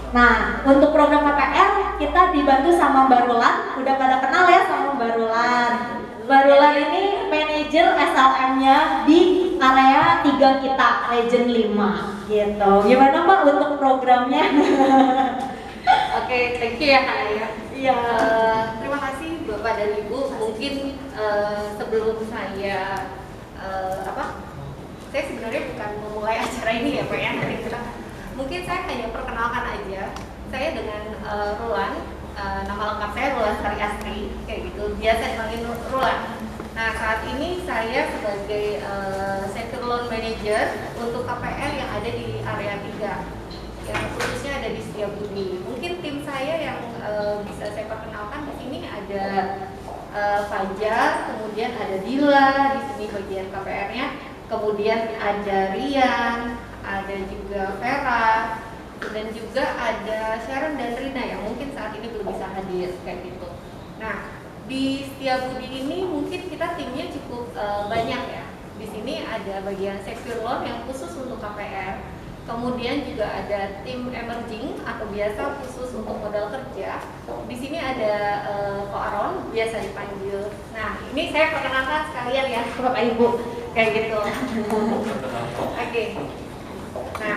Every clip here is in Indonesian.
Nah, untuk program KPR kita dibantu sama Mbak Rulan. Udah pada kenal ya sama Mbak Rulan. Mbak Rulan ini manajer SLM-nya di area 3 kita, Region 5 gitu. Gimana Mbak untuk programnya? Oke, thank you ya Kak Naya. Iya. Terima kasih Bapak dan Ibu. Mungkin sebelum saya saya sebenarnya bukan memulai acara ini ya Pak ya. Mungkin saya hanya perkenalkan aja. Saya dengan Rulan, nama lengkap saya Rulan Sari Astri, kayak gitu. Biasa dipanggil Rulan. Nah, saat ini saya sebagai Secure Loan Manager untuk KPR yang ada di area 3, yang khususnya ada di Setiabudi. Mungkin tim saya yang bisa saya perkenalkan di sini ada Fajar, kemudian ada Dila di sini bagian KPR-nya, kemudian ada Rian, ada juga Vera, dan juga ada Sharon dan Rina yang mungkin saat ini belum bisa hadir kayak gitu. Nah, di Setiabudi ini mungkin kita timnya cukup banyak ya. Di sini ada bagian secure loan yang khusus untuk KPR. Kemudian juga ada tim emerging atau biasa khusus untuk modal kerja. Di sini ada Ko Aron, biasa dipanggil. Nah, ini saya perkenalkan sekalian ya Bapak Ibu kayak gitu. Oke. Nah,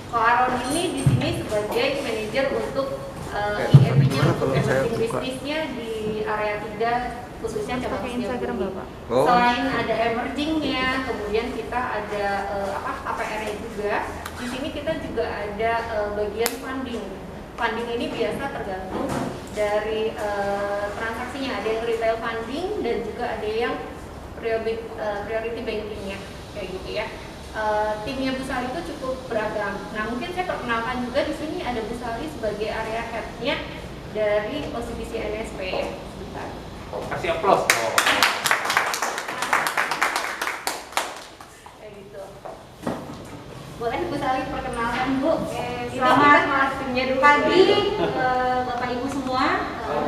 Ko Aron ini di sini sebagai manajer untuk IEP-nya untuk emerging bisnisnya di area 3 khususnya cabang Instagram Bapak. Selain ada emergingnya, kemudian kita ada APR-nya juga. Di sini kita juga ada bagian funding. Funding ini biasa tergantung dari transaksinya. Ada yang retail funding dan juga ada yang priority bankingnya kayak gitu ya. Timnya Bu Sali itu cukup beragam. Nah, mungkin saya perkenalkan juga di sini ada Bu Sali sebagai area head-nya dari OCBC NSP. Sebentar. Kasih aplaus. Kayak gitu. Boleh Bu Sali perkenalkan Bu. Selamat pagi Bapak Ibu semua.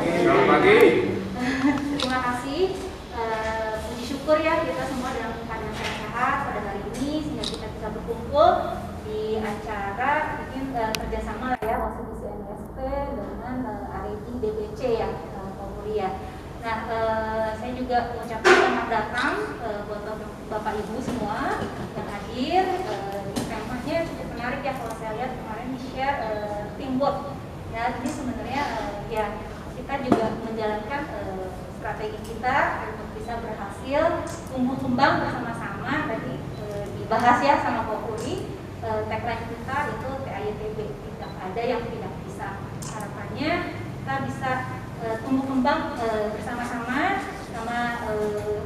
Selamat pagi. Terima kasih. Puji syukur ya kita semua dalam keadaan sehat pada hari ini sehingga kita bisa berkumpul di acara mungkin kerjasama lah ya OCBC NSP dengan RIT DBC ya Polri ya. Nah, saya juga mengucapkan selamat datang buat Bapak Ibu semua yang hadir. Temanya cukup menarik ya kalau saya lihat kemarin di-share teamwork. Ya, jadi sebenarnya ya kita juga menjalankan strategi kita untuk bisa berhasil tumbuh kembang bersama-sama. Tadi dibahas ya sama Pak Puri. Tagline kita itu TITB, tidak ada yang tidak bisa. Harapannya kita bisa tumbuh kembang bersama-sama, sama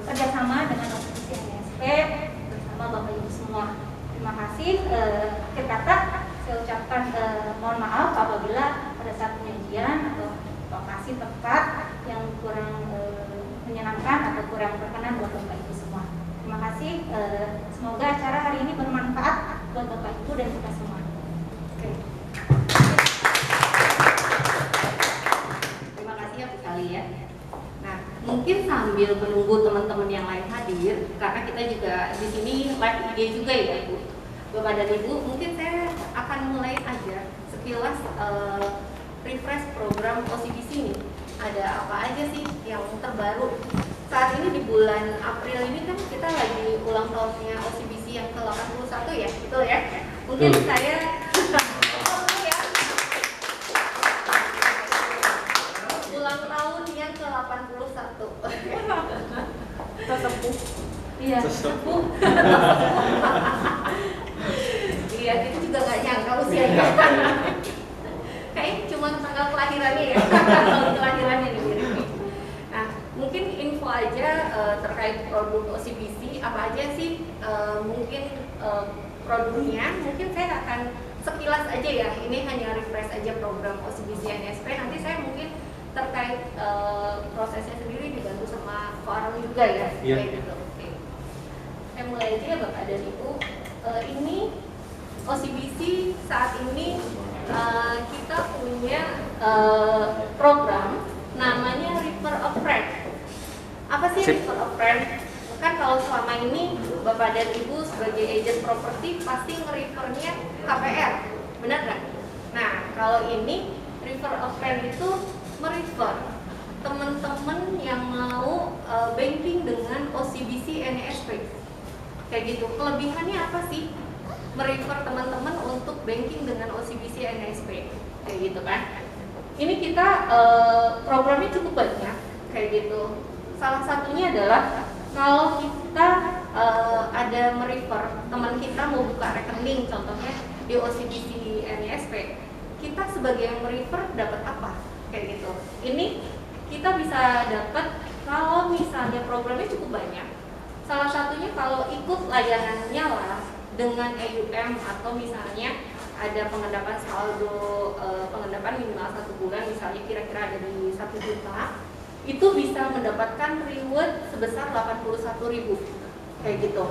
kerjasama dengan OCBC NSP bersama Bapak Ibu semua. Terima kasih. Akhir kata saya ucapkan mohon maaf apabila pada saat penyajian atau lokasi tempat yang kurang menyenangkan atau kurang berkenan buat Bapak Ibu semua. Terima kasih. Semoga acara hari ini bermanfaat buat Bapak Ibu dan kita semua. Oke. Terima kasih ya Bu Sali ya. Nah, mungkin sambil menunggu teman-teman yang lain hadir, karena kita juga di sini live IG juga ya Bu. Bapak dan Ibu, mungkin saya akan mulai aja sekilas refresh program OCBC ini. Ada apa aja sih yang terbaru? Saat ini di bulan April ini kan kita lagi ulang tahunnya OCBC yang ke-81 ya, betul ya? Mungkin saya ulang tahun yang ke-81. Sesepuh. Iya, sesepuh. Iya, kita juga nggak nyangka usianya. Kayaknya cuma tanggal kelahirannya ya, tanggal kelahirannya nih mirip. Nah, mungkin info aja terkait produk OCBC, apa aja sih mungkin produknya. Mungkin saya akan sekilas aja ya, ini hanya refresh aja program OCBC NSP. Nanti saya mungkin terkait prosesnya sendiri dibantu sama Ko Aron juga ya, kayak gitu. Oke. Saya mulai aja ya Bapak dan Ibu. Ini OCBC saat ini kita punya program namanya River of Friend. Apa sih River of Friend? Kan kalau selama ini Bapak dan Ibu sebagai agent properti pasti nge-refernya KPR, benar nggak? Nah, kalau ini refer a friend itu merefer teman-teman yang mau banking dengan OCBC NESP. Kayak gitu. Kelebihannya apa sih? Merefer teman-teman untuk banking dengan OCBC NESP. Kayak gitu kan. Ini kita programnya cukup banyak kayak gitu. Salah satunya adalah kalau kita ada merefer teman kita mau buka rekening contohnya di OCBC NESP, kita sebagai yang merefer dapat apa? Kayak gitu. Ini kita bisa dapat kalau misalnya programnya cukup banyak. Salah satunya kalau ikut layanannya lah dengan EUM atau misalnya ada pengendapan saldo, pengendapan minimal 1 bulan misalnya kira-kira ada di 1 juta, itu bisa mendapatkan reward sebesar 81.000 kayak gitu.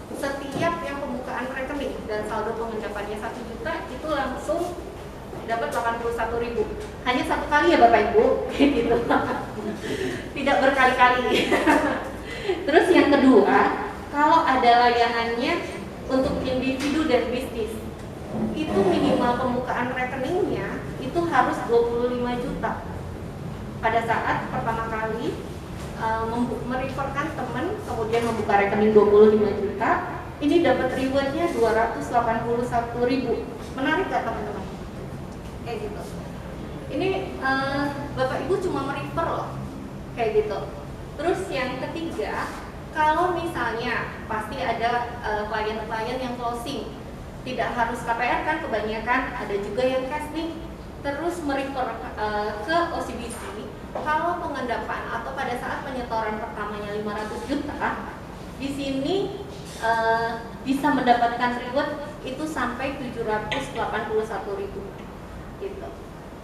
Setiap yang pembukaan rekening dan saldo pengendapannya 1 juta itu langsung dapat 81.000. Hanya 1 kali ya Bapak Ibu, kayak gitu. Tidak berkali-kali. Terus yang kedua, kalau ada layanannya untuk individu dan bisnis, itu minimal pembukaan rekeningnya itu harus 25 juta. Pada saat pertama kali mereferkan teman, kemudian membuka rekening 25 juta, ini dapat rewardnya 281.000. Menarik gak teman-teman? Kayak gitu. Ini Bapak Ibu cuma merefer loh, kayak gitu. Terus yang ketiga, kalau misalnya pasti ada klien-klien yang closing, tidak harus KPR kan kebanyakan, ada juga yang cash nih, terus merefer ke OCBC. Kalau pengendapan atau pada saat penyetoran pertamanya 500 juta, di sini bisa mendapatkan reward itu sampai 781.000 gitu.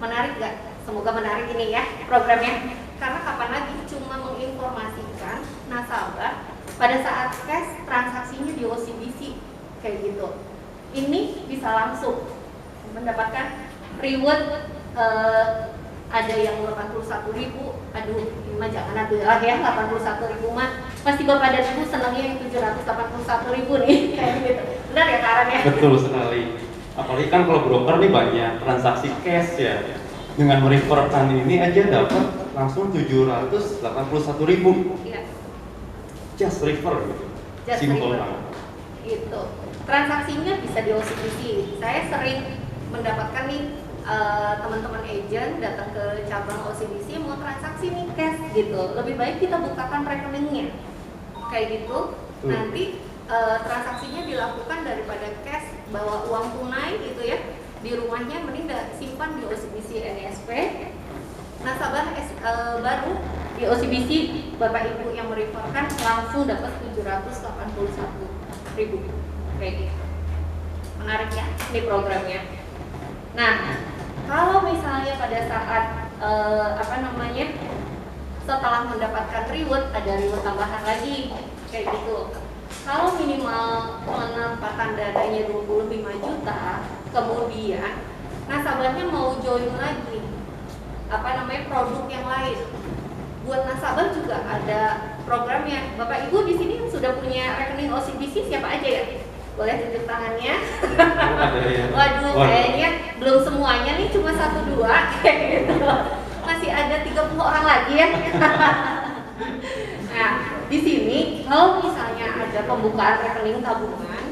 Menarik gak? Semoga menarik ini ya programnya. Karena kapan lagi cuma menginformasikan nasabah pada saat cash transaksinya di OCBC kayak gitu. Ini bisa langsung mendapatkan reward ada yang 81.000, aduh mah jangan aduh lah ya 81.000 mah pasti Bapak dan Ibu senangnya yang 781.000 nih kayak gitu. Benar ya Karen ya? Betul sekali. Apalagi kan kalau broker nih banyak transaksi cash ya. Dengan mereferkan ini aja dapat langsung 781.000. Iya. Just refer gitu. Just Simple refer. banget. Gitu. Transaksinya bisa di OCBC. Saya sering mendapatkan nih teman-teman agent datang ke cabang OCBC mau transaksi nih cash gitu. Lebih baik kita bukakan rekeningnya. Kayak gitu. Nanti transaksinya dilakukan daripada cash bawa uang tunai gitu ya. Di rumahnya mending simpan di OCBC NESP. Nasabah baru di OCBC Bapak Ibu yang mereferkan langsung dapat 781.000 kayak gitu. Menarik ya ini programnya. Nah, kalau misalnya pada saat setelah mendapatkan reward ada reward tambahan lagi kayak gitu. Kalau minimal penempatan dananya 25 juta, kemudian nasabahnya mau join lagi produk yang lain. Buat nasabah juga ada programnya. Bapak Ibu di sini sudah punya rekening OCBC siapa aja ya? Boleh tunjuk tangannya. Waduh, kayaknya belum semuanya nih, cuma 1-2 kayak gitu. Masih ada 30 orang lagi ya. Nah, di sini kalau misalnya ada pembukaan rekening tabungan,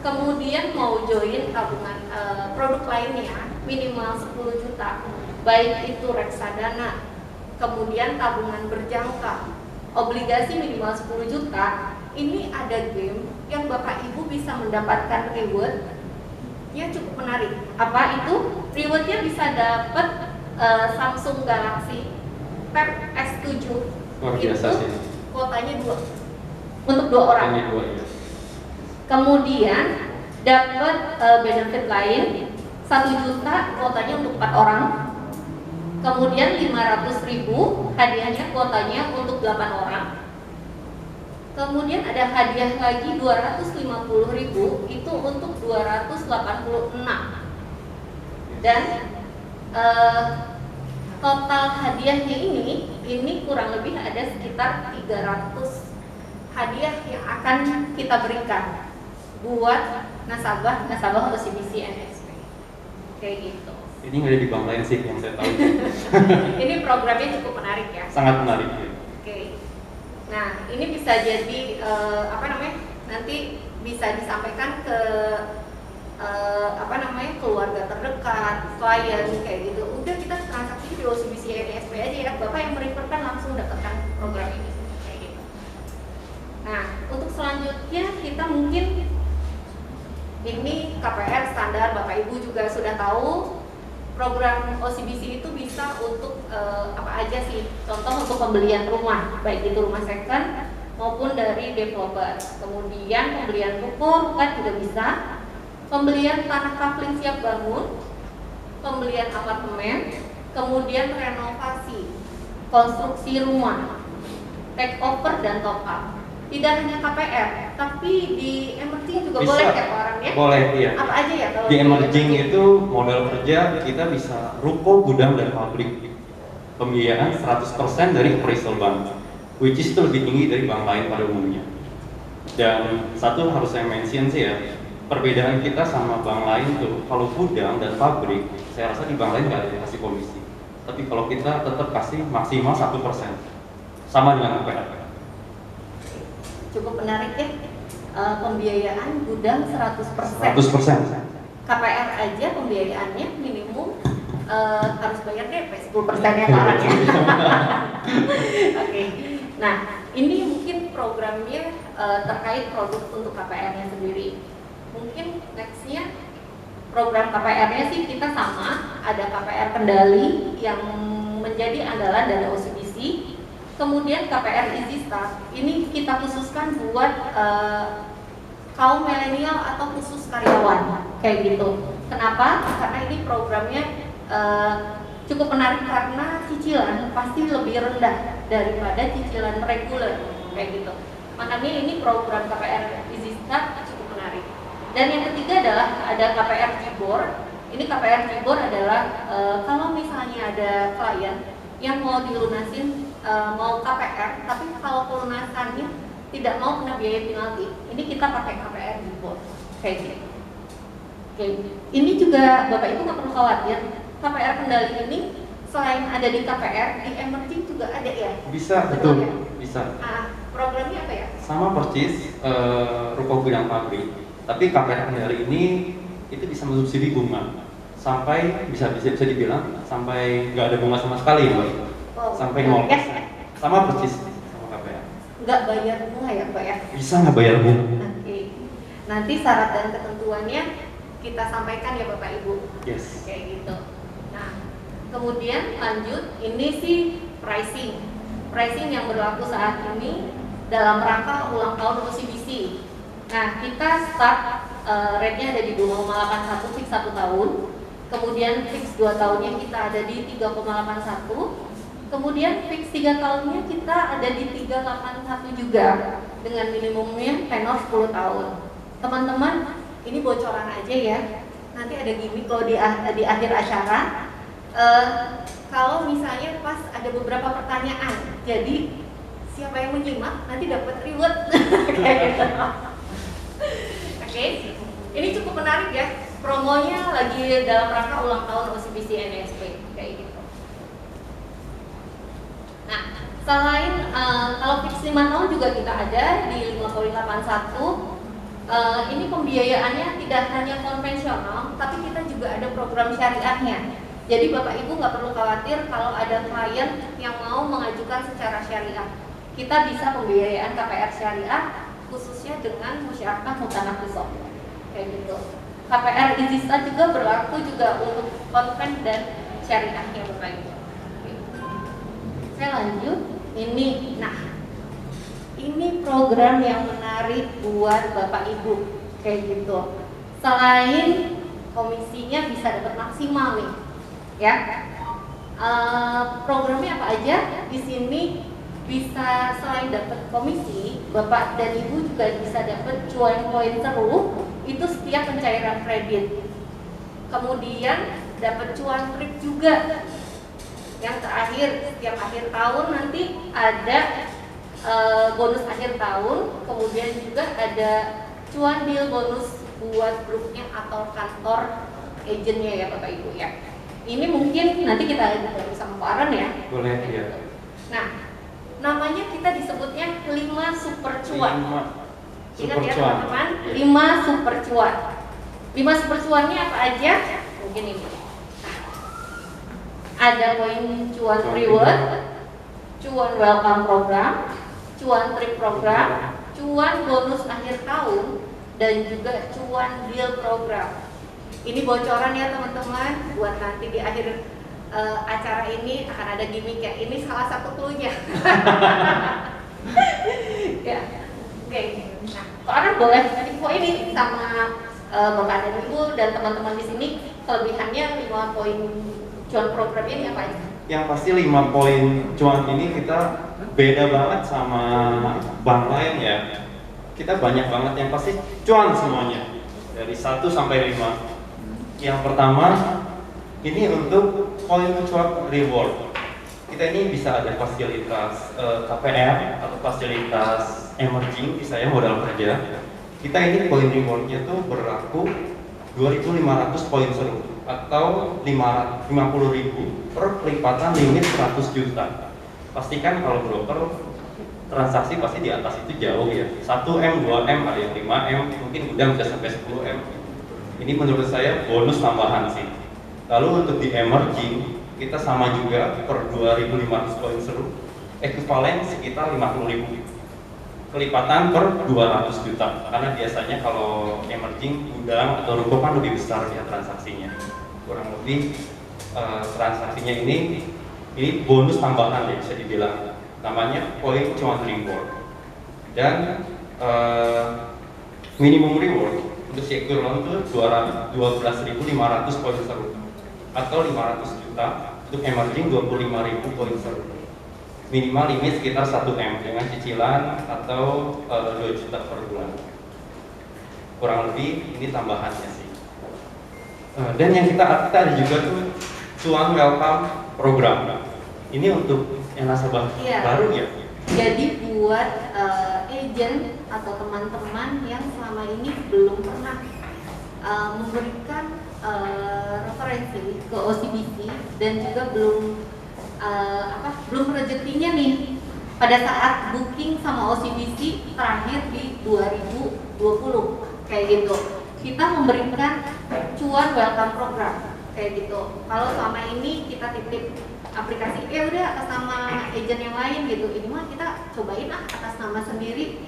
kemudian mau join tabungan produk lainnya minimal 10 juta, baik itu reksadana, kemudian tabungan berjangka, obligasi minimal 10 juta. Ini ada game yang Bapak Ibu bisa mendapatkan reward-nya cukup menarik. Apa itu? Reward-nya bisa dapat Samsung Galaxy Tab S7. Luar biasa itu sih. kuotanya 2 untuk 2 orang. Ini 2 ya. Kemudian dapat benefit lain 1 juta kuotanya untuk 4 orang. Kemudian 500.000 hadiahnya kuotanya untuk 8 orang. Kemudian ada hadiah lagi 250.000 itu untuk 286. Dan total hadiahnya ini kurang lebih ada sekitar 300 hadiah yang akan kita berikan buat nasabah OCBC NESP. kayak gitu. Ini nggak ada di bank lain sih yang saya tahu. Ini programnya cukup menarik ya. Sangat menarik ya. Oke. Nah, ini bisa jadi nanti bisa disampaikan ke keluarga terdekat, klien kayak gitu. Udah kita transaksi di OCBC NSP aja ya. Bapak yang mereferkan langsung dapatkan program ini kayak gitu. Nah, untuk selanjutnya kita mungkin ini KPR standar, Bapak Ibu juga sudah tahu. Program OCBC itu bisa untuk apa aja sih? Contoh untuk pembelian rumah, baik itu rumah second maupun dari developer. Kemudian pembelian ruko kan juga bisa. Pembelian tanah kapling siap bangun, pembelian apartemen, kemudian renovasi, konstruksi rumah, take over dan top up. Tidak hanya KPR, tapi di emerging juga Bisa. boleh ya Pak Aram ya? Boleh, iya. Apa aja ya kalau Di emerging itu modal kerja kita bisa ruko, gudang, dan pabrik. Pembiayaan 100% dari appraisal bank, which is itu lebih tinggi dari bank lain pada umumnya. Dan satu harus saya mention sih ya, perbedaan kita sama bank lain tuh, kalau gudang dan pabrik, saya rasa di bank lain nggak ada yang kasih komisi. Tapi kalau kita tetap kasih maksimal 1%, sama dengan KPR. cukup menarik ya. Pembiayaan gudang 100%. 100%. KPR aja pembiayaannya minimum harus bayar DP 10% ya Pak Aram ya. Oke. Nah, ini mungkin programnya terkait produk untuk KPR-nya sendiri. Mungkin nextnya program KPR-nya sih kita sama, ada KPR kendali yang menjadi andalan dari OCBC. Kemudian KPR Easy Start, ini kita khususkan buat kaum milenial atau khusus karyawan, kayak gitu. Kenapa? Karena ini programnya cukup menarik karena cicilan pasti lebih rendah daripada cicilan reguler, kayak gitu. Makanya ini program KPR Easy Start cukup menarik. Dan yang ketiga adalah ada KPR Jibor. Ini KPR Jibor adalah kalau misalnya ada klien yang mau dilunasin mau KPR, tapi kalau pelunasannya tidak mau kena biaya penalti, ini kita pakai KPR Jibor kayak gitu. Oke. Ini juga Bapak Ibu nggak perlu khawatir, KPR kendali ini selain ada di KPR, di emerging juga ada ya? Bisa, Betul betul, ya? bisa. Programnya apa ya? Sama persis ruko gudang pabrik, tapi KPR kendali ini itu bisa mensubsidi bunga sampai bisa dibilang sampai nggak ada bunga sama sekali, Mbak. Wow. Sampai 0%. Sama persis sama KPR. Nggak bayar bunga ya Pak ya? Bisa nggak bayar bunga? Oke. Nanti syarat dan ketentuannya kita sampaikan ya Bapak Ibu. Yes. Kayak gitu. Nah, kemudian lanjut, ini sih pricing. Pricing yang berlaku saat ini dalam rangka ulang tahun OCBC. Nah, kita start rate-nya ada di 2,81 fix 1 tahun. Kemudian fix 2 tahunnya kita ada di 3,81. Kemudian fix 3 tahunnya kita ada di 381 juga dengan minimumnya tenor 10 tahun. Teman-teman, ini bocoran aja ya. Nanti ada gimmick kalau di akhir acara. Kalau misalnya pas ada beberapa pertanyaan, jadi siapa yang menyimak nanti dapat reward. Kayak gitu. Oke, ini cukup menarik ya. Promonya lagi dalam rangka ulang tahun OCBC NSP kayak gitu. Nah, selain kalau fix 5 tahun juga kita ada di 5,81. Ini pembiayaannya tidak hanya konvensional, tapi kita juga ada program syariahnya. Jadi Bapak Ibu nggak perlu khawatir kalau ada klien yang mau mengajukan secara syariah. Kita bisa pembiayaan KPR syariah khususnya dengan musyarakah mutanafisah kayak gitu. KPR Easy Start juga berlaku juga untuk konven dan syariahnya Bapak Ibu. Saya lanjut, ini program yang menarik buat Bapak Ibu kayak gitu. Selain komisinya bisa dapat maksimal nih, ya. Programnya apa aja? Di sini bisa selain dapat komisi, Bapak dan Ibu juga bisa dapat cuan poin seru itu setiap pencairan kredit. Kemudian dapat cuan trip juga. Yang terakhir, setiap akhir tahun nanti ada bonus akhir tahun, kemudian juga ada cuan deal bonus buat grupnya atau kantor agentnya ya Bapak Ibu ya. Ini mungkin nanti kita bersama Pak Aran ya. Boleh ya. Nah, namanya kita disebutnya 5 super cuan. 5 Ingat super ya cuan. teman-teman, 5 super cuan. 5 super cuannya apa aja? Mungkin ini. Ada poin cuan reward, cuan welcome program, cuan trip program, cuan bonus akhir tahun, dan juga cuan deal program. Ini bocoran ya teman-teman, buat nanti di akhir acara ini akan ada gimmick ya. Ini salah satu clue-nya. Ya, oke. Nah, Pak Aran boleh info ini sama Bapak dan Ibu dan teman-teman di sini, kelebihannya 5 poin cuan program ini apa aja? Yang pasti 5 poin cuan ini kita beda banget sama bank lain ya. Kita banyak banget yang pasti cuan semuanya dari 1 sampai 5. Yang pertama ini untuk poin cuan reward. Kita ini bisa ada fasilitas KPR atau fasilitas emerging, bisa ya modal kerja. Kita ini poin rewardnya tuh berlaku 2.500 poin seru atau 50.000 per pelipatan limit 100 juta. Pastikan kalau broker transaksi pasti di atas itu jauh ya. 1M, 2M, ada yang 5M, mungkin udah bisa sampai 10M. Ini menurut saya bonus tambahan sih. Lalu untuk di emerging kita sama juga per 2.500 poin seru, ekuivalen sekitar 50.000. Kelipatan per 200 juta. Karena biasanya kalau emerging gudang atau ruko kan lebih besar ya transaksinya. Kurang lebih transaksinya ini bonus tambahan ya bisa dibilang. Namanya poin cuan reward. Dan minimum reward untuk secure loan itu 12.500 poin seru atau 500 juta, untuk emerging 25.000 poin seru. Minimal limit sekitar 1M dengan cicilan atau 2 juta per bulan. Kurang lebih ini tambahannya sih. Dan yang kita ada juga tuh cuan welcome program. Ini untuk yang nasabah baru ya. Jadi buat agent atau teman-teman yang selama ini belum pernah memberikan referensi ke OCBC dan juga belum rezekinya nih pada saat booking sama OCBC terakhir di 2020 kayak gitu. Kita memberikan cuan welcome program kayak gitu. Kalau selama ini kita titip aplikasi udah atas nama agent yang lain gitu, ini mah kita cobain atas nama sendiri.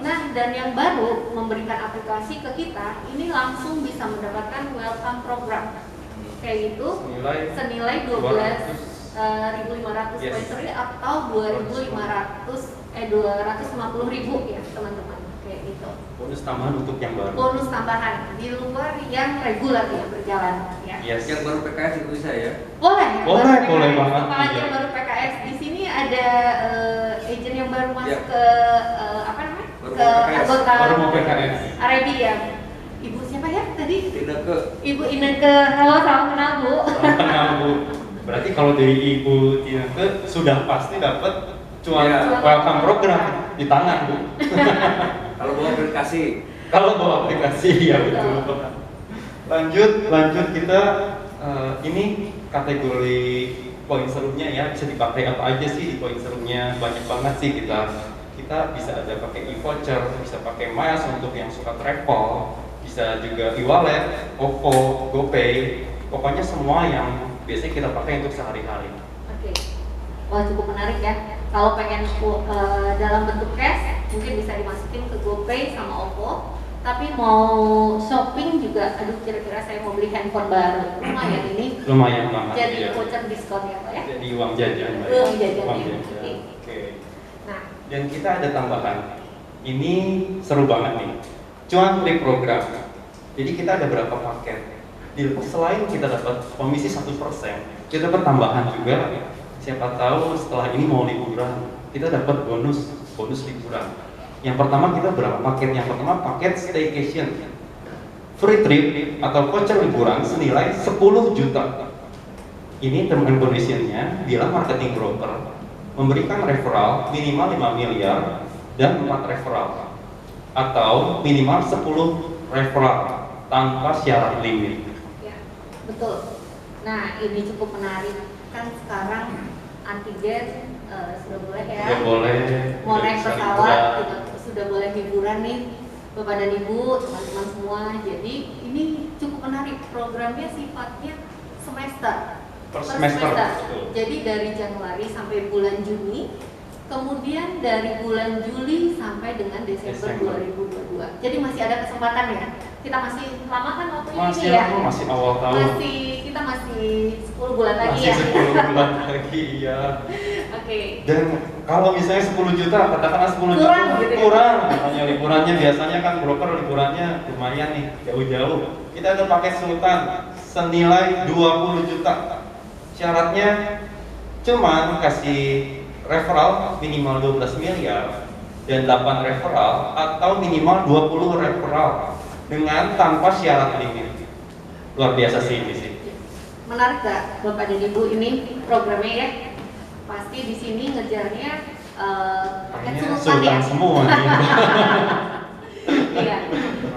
Nah, dan yang baru memberikan aplikasi ke kita ini langsung bisa mendapatkan welcome program kayak gitu senilai 12.500 poin seru atau 250.000 ya teman-teman kayak gitu. Bonus tambahan untuk yang baru. Bonus tambahan di luar yang reguler ya berjalan ya. Yes. Yang baru PKS itu bisa ya? Boleh banget. Apalagi yang baru PKS. Di sini ada agent yang baru masuk ke apa namanya? Baru ke PKS. anggota Baru mau PKS. Arabi ya. Ibu siapa ya tadi? Ineke. Ibu Ineke. Halo, salam kenal Bu. Salam kenal Bu. Berarti kalau dari Ibu Ineke sudah pasti dapat cuan welcome program di tangan Bu. Kalau bawa aplikasi. Kalau bawa aplikasi ya betul. Lanjut kita ini kategori poin serunya ya, bisa dipakai apa aja sih di poin serunya, banyak banget sih kita bisa ada pakai e-voucher, bisa pakai miles untuk yang suka travel, bisa juga e-wallet, OVO, GoPay, pokoknya semua yang biasanya kita pakai untuk sehari-hari. Oke. Wah, cukup menarik ya. Kalau pengen dalam bentuk cash mungkin bisa dimasukin ke GoPay sama OVO. Tapi mau shopping juga, aduh kira-kira saya mau beli handphone baru, lumayan ini. Lumayan banget. Jadi ya. voucher diskon ya Pak ya? Jadi uang jajan. Uang jajan. Oke. Nah, Dan kita ada tambahan. Ini seru banget nih. Cuan trip program. Jadi kita ada berapa paket. Selain kita dapat komisi 1%, kita dapat tambahan juga. Siapa tahu setelah ini mau liburan, kita dapat bonus liburan. Yang pertama kita berapa paket? Yang pertama paket staycation, free trip atau voucher liburan senilai 10 juta. Ini term and conditionnya bila marketing broker memberikan referral minimal 5 miliar dan 4 referral atau minimal 10 referral tanpa syarat limit. ya. Betul. Nah, ini cukup menarik. Kan sekarang antigen sudah boleh ya. Sudah boleh. Mau sudah naik bisa pesawat liburan. sudah boleh hiburan nih, Bapak dan Ibu, teman-teman semua. Jadi ini cukup menarik. Programnya sifatnya semester. Per semester. Betul. Jadi dari Januari sampai bulan Juni, kemudian dari bulan Juli sampai dengan Desember 2022. Jadi masih ada kesempatan ya. Kita masih lama kan waktunya Masih ini ya. masih awal tahun. Kita masih 10 bulan lagi Masih ya. 10 bulan lagi ya. Oke. Dan kalau misalnya 10 juta, katakanlah 10 Kurang juta gitu ya? kurang. Katanya liburannya biasanya kan broker liburannya lumayan nih, jauh-jauh. Kita ada pakai Sultan senilai 20 juta. Syaratnya cuman kasih referral minimal 12 miliar dan 8 referral atau minimal 20 referral dengan tanpa syarat limit. Luar biasa sih ini sih. Menarik gak Bapak dan Ibu ini programnya ya? Pasti di sini ngejarnya paket Kayaknya Sultan ya. Sultan semua nih. Iya,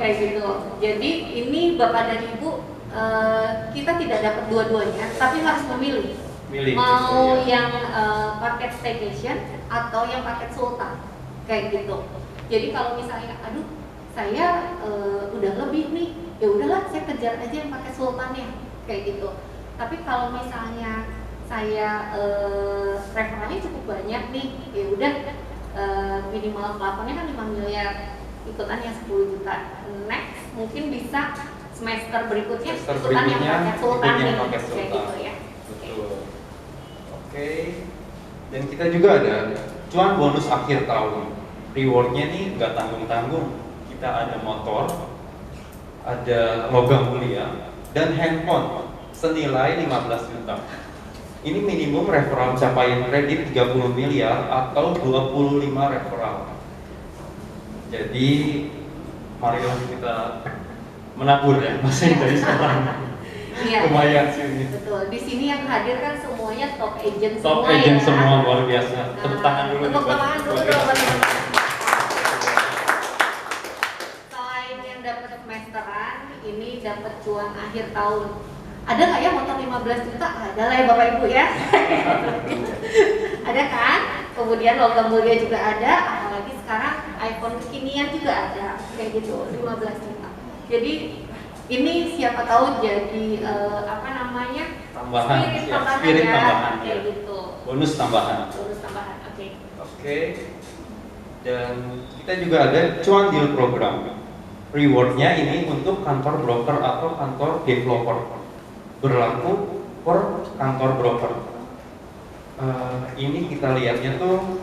kayak gitu. Jadi ini Bapak dan Ibu kita tidak dapat dua-duanya, tapi harus memilih. Milih Mau gitu, ya. yang paket staycation atau yang paket Sultan, kayak gitu. Jadi kalau misalnya, aduh, saya udah lebih nih, ya udahlah, saya kejar aja yang paket Sultannya, kayak gitu. Tapi kalau misalnya saya referennya cukup banyak nih, ya udah minimal plafonnya kan 5 miliar, ikutannya 10 juta. Next mungkin bisa semester berikutnya Semester ikutan yang berikutnya, paket Sultan ikut yang nih, paket kayak Sultan. gitu ya. Betul. Oke. Dan kita juga ada cuan bonus akhir tahun. Rewardnya nih nggak tanggung-tanggung. Kita ada motor, ada logam mulia, dan handphone senilai 15 juta. Ini minimum referral capaian kredit 30 miliar atau 25 referral. Jadi marilah kita menabur ya, masih dari sekarang. Iya. Lumayan sih ini. Betul. Di sini yang hadir kan semuanya top agent Top semua agent ya. semua luar biasa. Tepuk tangan dulu. Tepuk nih, tangan dulu buat dong, kita. teman-teman. Selain yang dapat semesteran, ini dapat cuan akhir tahun. Ada nggak ya motor 15 juta? Ada lah ya Bapak Ibu ya. Ada kan? Kemudian logam mulia juga ada, apalagi sekarang iPhone kekinian juga ada, kayak gitu, 15 juta. Jadi ini siapa tahu jadi apa namanya? Tambahan, Spirit ya, tambahan spirit ya, tambahan, kayak ya. gitu. Bonus tambahan. Bonus tambahan, oke. Oke. Dan kita juga ada cuan deal program. Rewardnya ini untuk kantor broker atau kantor developer. Berlaku per kantor broker. Ini kita lihatnya tuh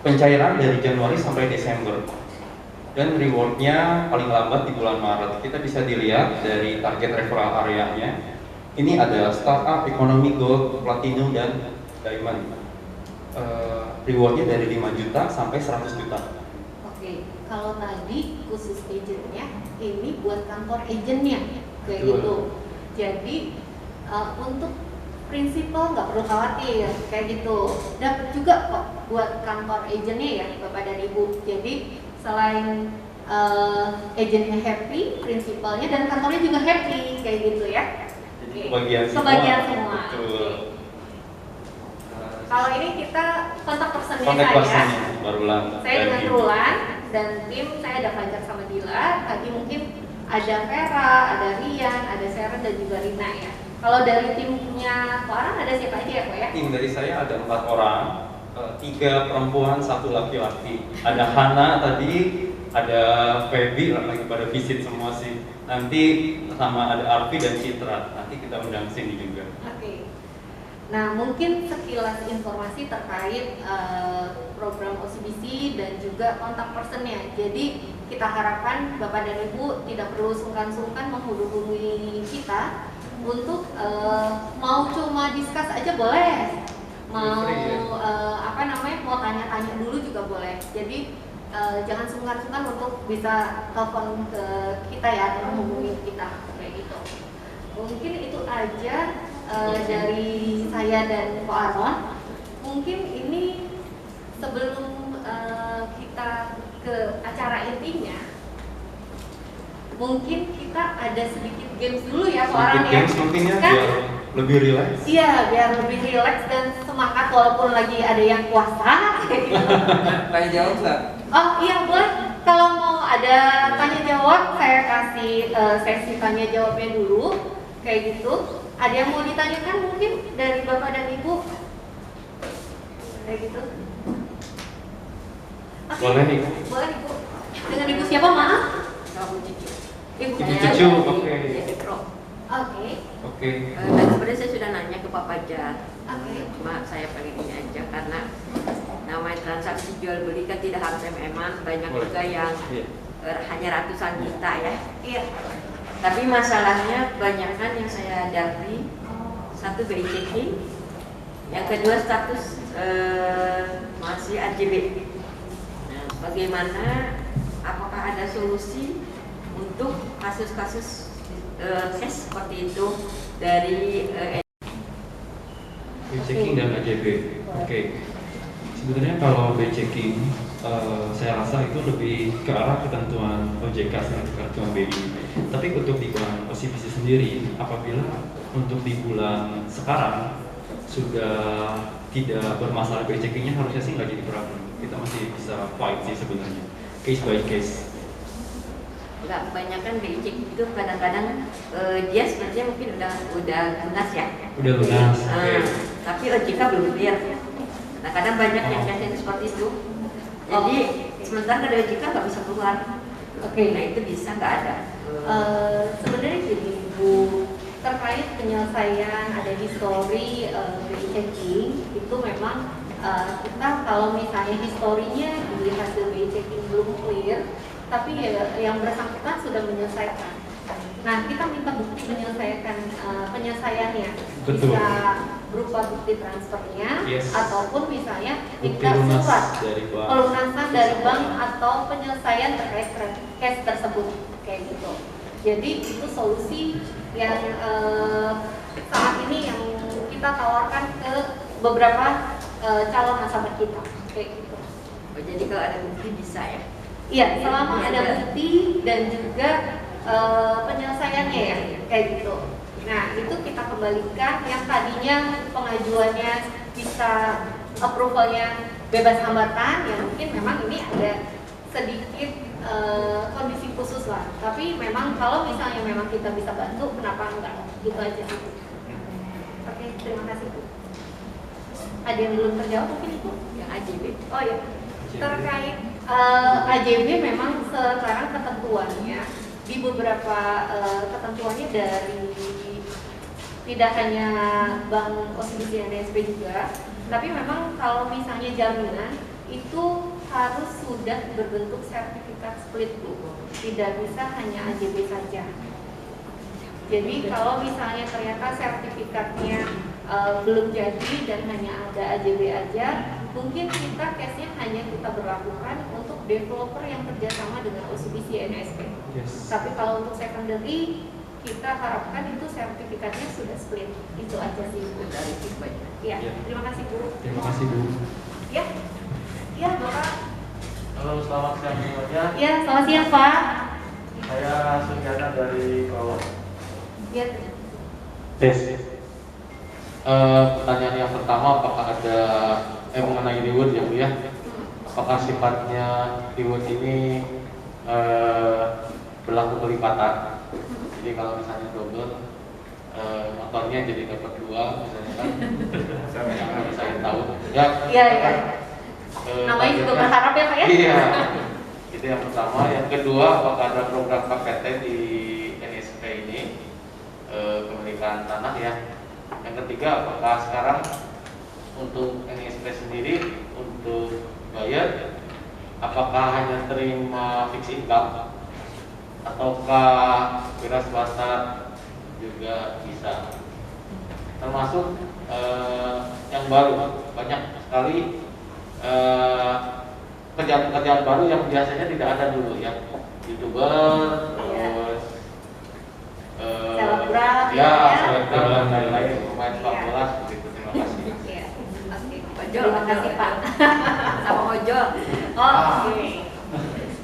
pencairan dari Januari sampai Desember. Dan rewardnya paling lambat di bulan Maret. Kita bisa dilihat dari target referral areanya. Ini ada startup, ekonomi, gold, platinum, dan diamond. Rewardnya dari 5 juta sampai 100 juta. Oke, kalau tadi khusus agentnya, ini buat kantor agentnya, kayak Betul. gitu. Jadi untuk prinsipal nggak perlu khawatir, kayak gitu. Dapat juga kok buat kantor agentnya ya, Bapak dan Ibu. Jadi selain agentnya happy, prinsipalnya dan kantornya juga happy, kayak gitu ya. Jadi Oke. kebagian semua. semua. Betul. Oke. Kalau ini kita kontak personnya Kontak saya. personnya baru lah. Saya dengan Rulan dan tim, saya ada Fajar sama Dila. Tadi mungkin ada Vera, ada Rian, ada Sharon dan juga Rina ya. Kalau dari timnya Pak Aran ada siapa aja ya Pak ya? Tim dari saya ada 4 orang, 3 perempuan, 1 laki-laki. Ada Hana tadi, ada Feby lagi pada visit semua sih. Nanti sama ada Arfi dan Citra. Nanti kita undang sini juga. Oke. Nah mungkin sekilas informasi terkait program OCBC dan juga kontak personnya. Jadi kita harapkan Bapak dan Ibu tidak perlu sungkan-sungkan menghubungi kita untuk mau cuma discuss aja boleh, mau apa namanya, mau tanya-tanya dulu juga boleh. Jadi jangan sungkan-sungkan untuk bisa telepon ke kita ya atau menghubungi kita kayak gitu. Mungkin itu aja dari saya dan Pak Aron. Mungkin ini sebelum kita ke acara intinya, mungkin kita ada sedikit games dulu ya Sedikit orang ya. games mungkin ya, Kan? biar lebih relax. Iya, biar lebih rileks dan semangat walaupun lagi ada yang puasa. Tanya jawab nggak? Oh iya boleh. Kalau mau ada tanya jawab, saya kasih sesi tanya jawabnya dulu, kayak gitu. Ada yang mau ditanyakan mungkin dari bapak dan ibu, kayak gitu. Oke. Boleh nih. Boleh ibu. Dengan ibu siapa maaf? Kamu Cici. Ibu Ibu saya. Cucu, oke. Jadi pro. Oke. Oke. Tadi sebenarnya saya sudah nanya ke Pak Fajar. Oke. Cuma saya pengen ini aja karena namanya transaksi jual beli kan tidak harus MM-an, banyak Boleh. juga yang Iya. hanya ratusan juta ya. Iya. Tapi masalahnya kebanyakan yang saya hadapi, satu BI checking, yang kedua status masih AJB. Nah, bagaimana? Apakah ada solusi untuk kasus-kasus case seperti itu dari B-checking dan AJB. Oke. Sebenarnya kalau B-checking, saya rasa itu lebih ke arah ketentuan OJK dan ketentuan BI. Tapi untuk di bulan OCBC sendiri, apabila untuk di bulan sekarang sudah tidak bermasalah B-checkingnya, harusnya sih nggak jadi problem. Kita masih bisa fight sih sebenarnya, case by case. Enggak, kebanyakan BI checking itu kadang-kadang dia sebenarnya mungkin udah lunas ya. Udah lunas. Oke. Tapi OJK belum clear. Nah kadang banyak yang kasih seperti itu. Jadi sementara dari OJK nggak bisa keluar. Oke. Nah itu bisa nggak ada. Sebenarnya gini Bu, terkait penyelesaian ada histori BI checking itu memang kita kalau misalnya historinya di hasil BI checking belum clear, tapi ya, yang bersangkutan sudah menyelesaikan. Nah kita minta bukti menyelesaikan penyelesaiannya, Betul. bisa berupa bukti transfernya, Yes. ataupun misalnya Bukti minta lunas surat dari bank. pelunasan dari bank atau penyelesaian terkait case tersebut, kayak gitu. Jadi itu solusi yang saat ini yang kita tawarkan ke beberapa calon nasabah kita, kayak gitu. Oh, jadi kalau ada bukti bisa ya. Iya, selama ada bukti dan juga penyelesaiannya ya, kayak gitu. Nah, itu kita kembalikan yang tadinya pengajuannya bisa approvalnya bebas hambatan, ya mungkin memang ini ada sedikit kondisi khusus lah. Tapi memang kalau misalnya memang kita bisa bantu, kenapa enggak? Gitu aja. Oke, terima kasih Bu. Ada yang belum terjawab mungkin Ibu? Yang AJB. Oh iya, terkait AJB memang sekarang ketentuannya di beberapa ketentuannya dari tidak hanya Bank OCBC NSP juga, tapi memang kalau misalnya jaminan itu harus sudah berbentuk sertifikat split Bu, tidak bisa hanya AJB saja. Jadi kalau misalnya ternyata sertifikatnya belum jadi dan hanya ada AJB aja, mungkin kita case-nya hanya kita berlakukan untuk developer yang kerjasama dengan OCBC NSP. Yes. Tapi kalau untuk secondary, kita harapkan itu sertifikatnya sudah split. Itu aja sih Bu. Dari feedback. Ya, Ya. terima kasih Bu. Terima kasih Bu. Ya, ya Bapak. Halo, selamat siang semuanya. Ya, selamat siang Pak. Saya Sugiana dari Bawah. Ya, Tes. Pertanyaan yang pertama, apakah ada mengenai reward ya Bu ya? Apakah sifatnya reward ini berlaku kelipatan? Jadi kalau misalnya double, motornya jadi dapat 2 misalnya kan? Yang saya tahu. Ya. iya, iya. Namanya juga berharap ya Pak ya? Iya, itu yang pertama. Yang kedua, apakah ada program KPT di NSP ini, pemilikan tanah ya. Yang ketiga, apakah sekarang untuk NSP sendiri untuk bayar, apakah hanya terima fixed income ataukah wira swasta juga bisa? Termasuk yang baru, banyak sekali kerjaan-kerjaan baru yang biasanya tidak ada dulu ya, YouTuber, terus Selebgram, ya, ya. selebgram dan lain-lain, pemain sepak Iya. bola begitu. Terima kasih. Iya. Oke. Ojol, Terima kasih Pak. sama ojol. Oh, oke.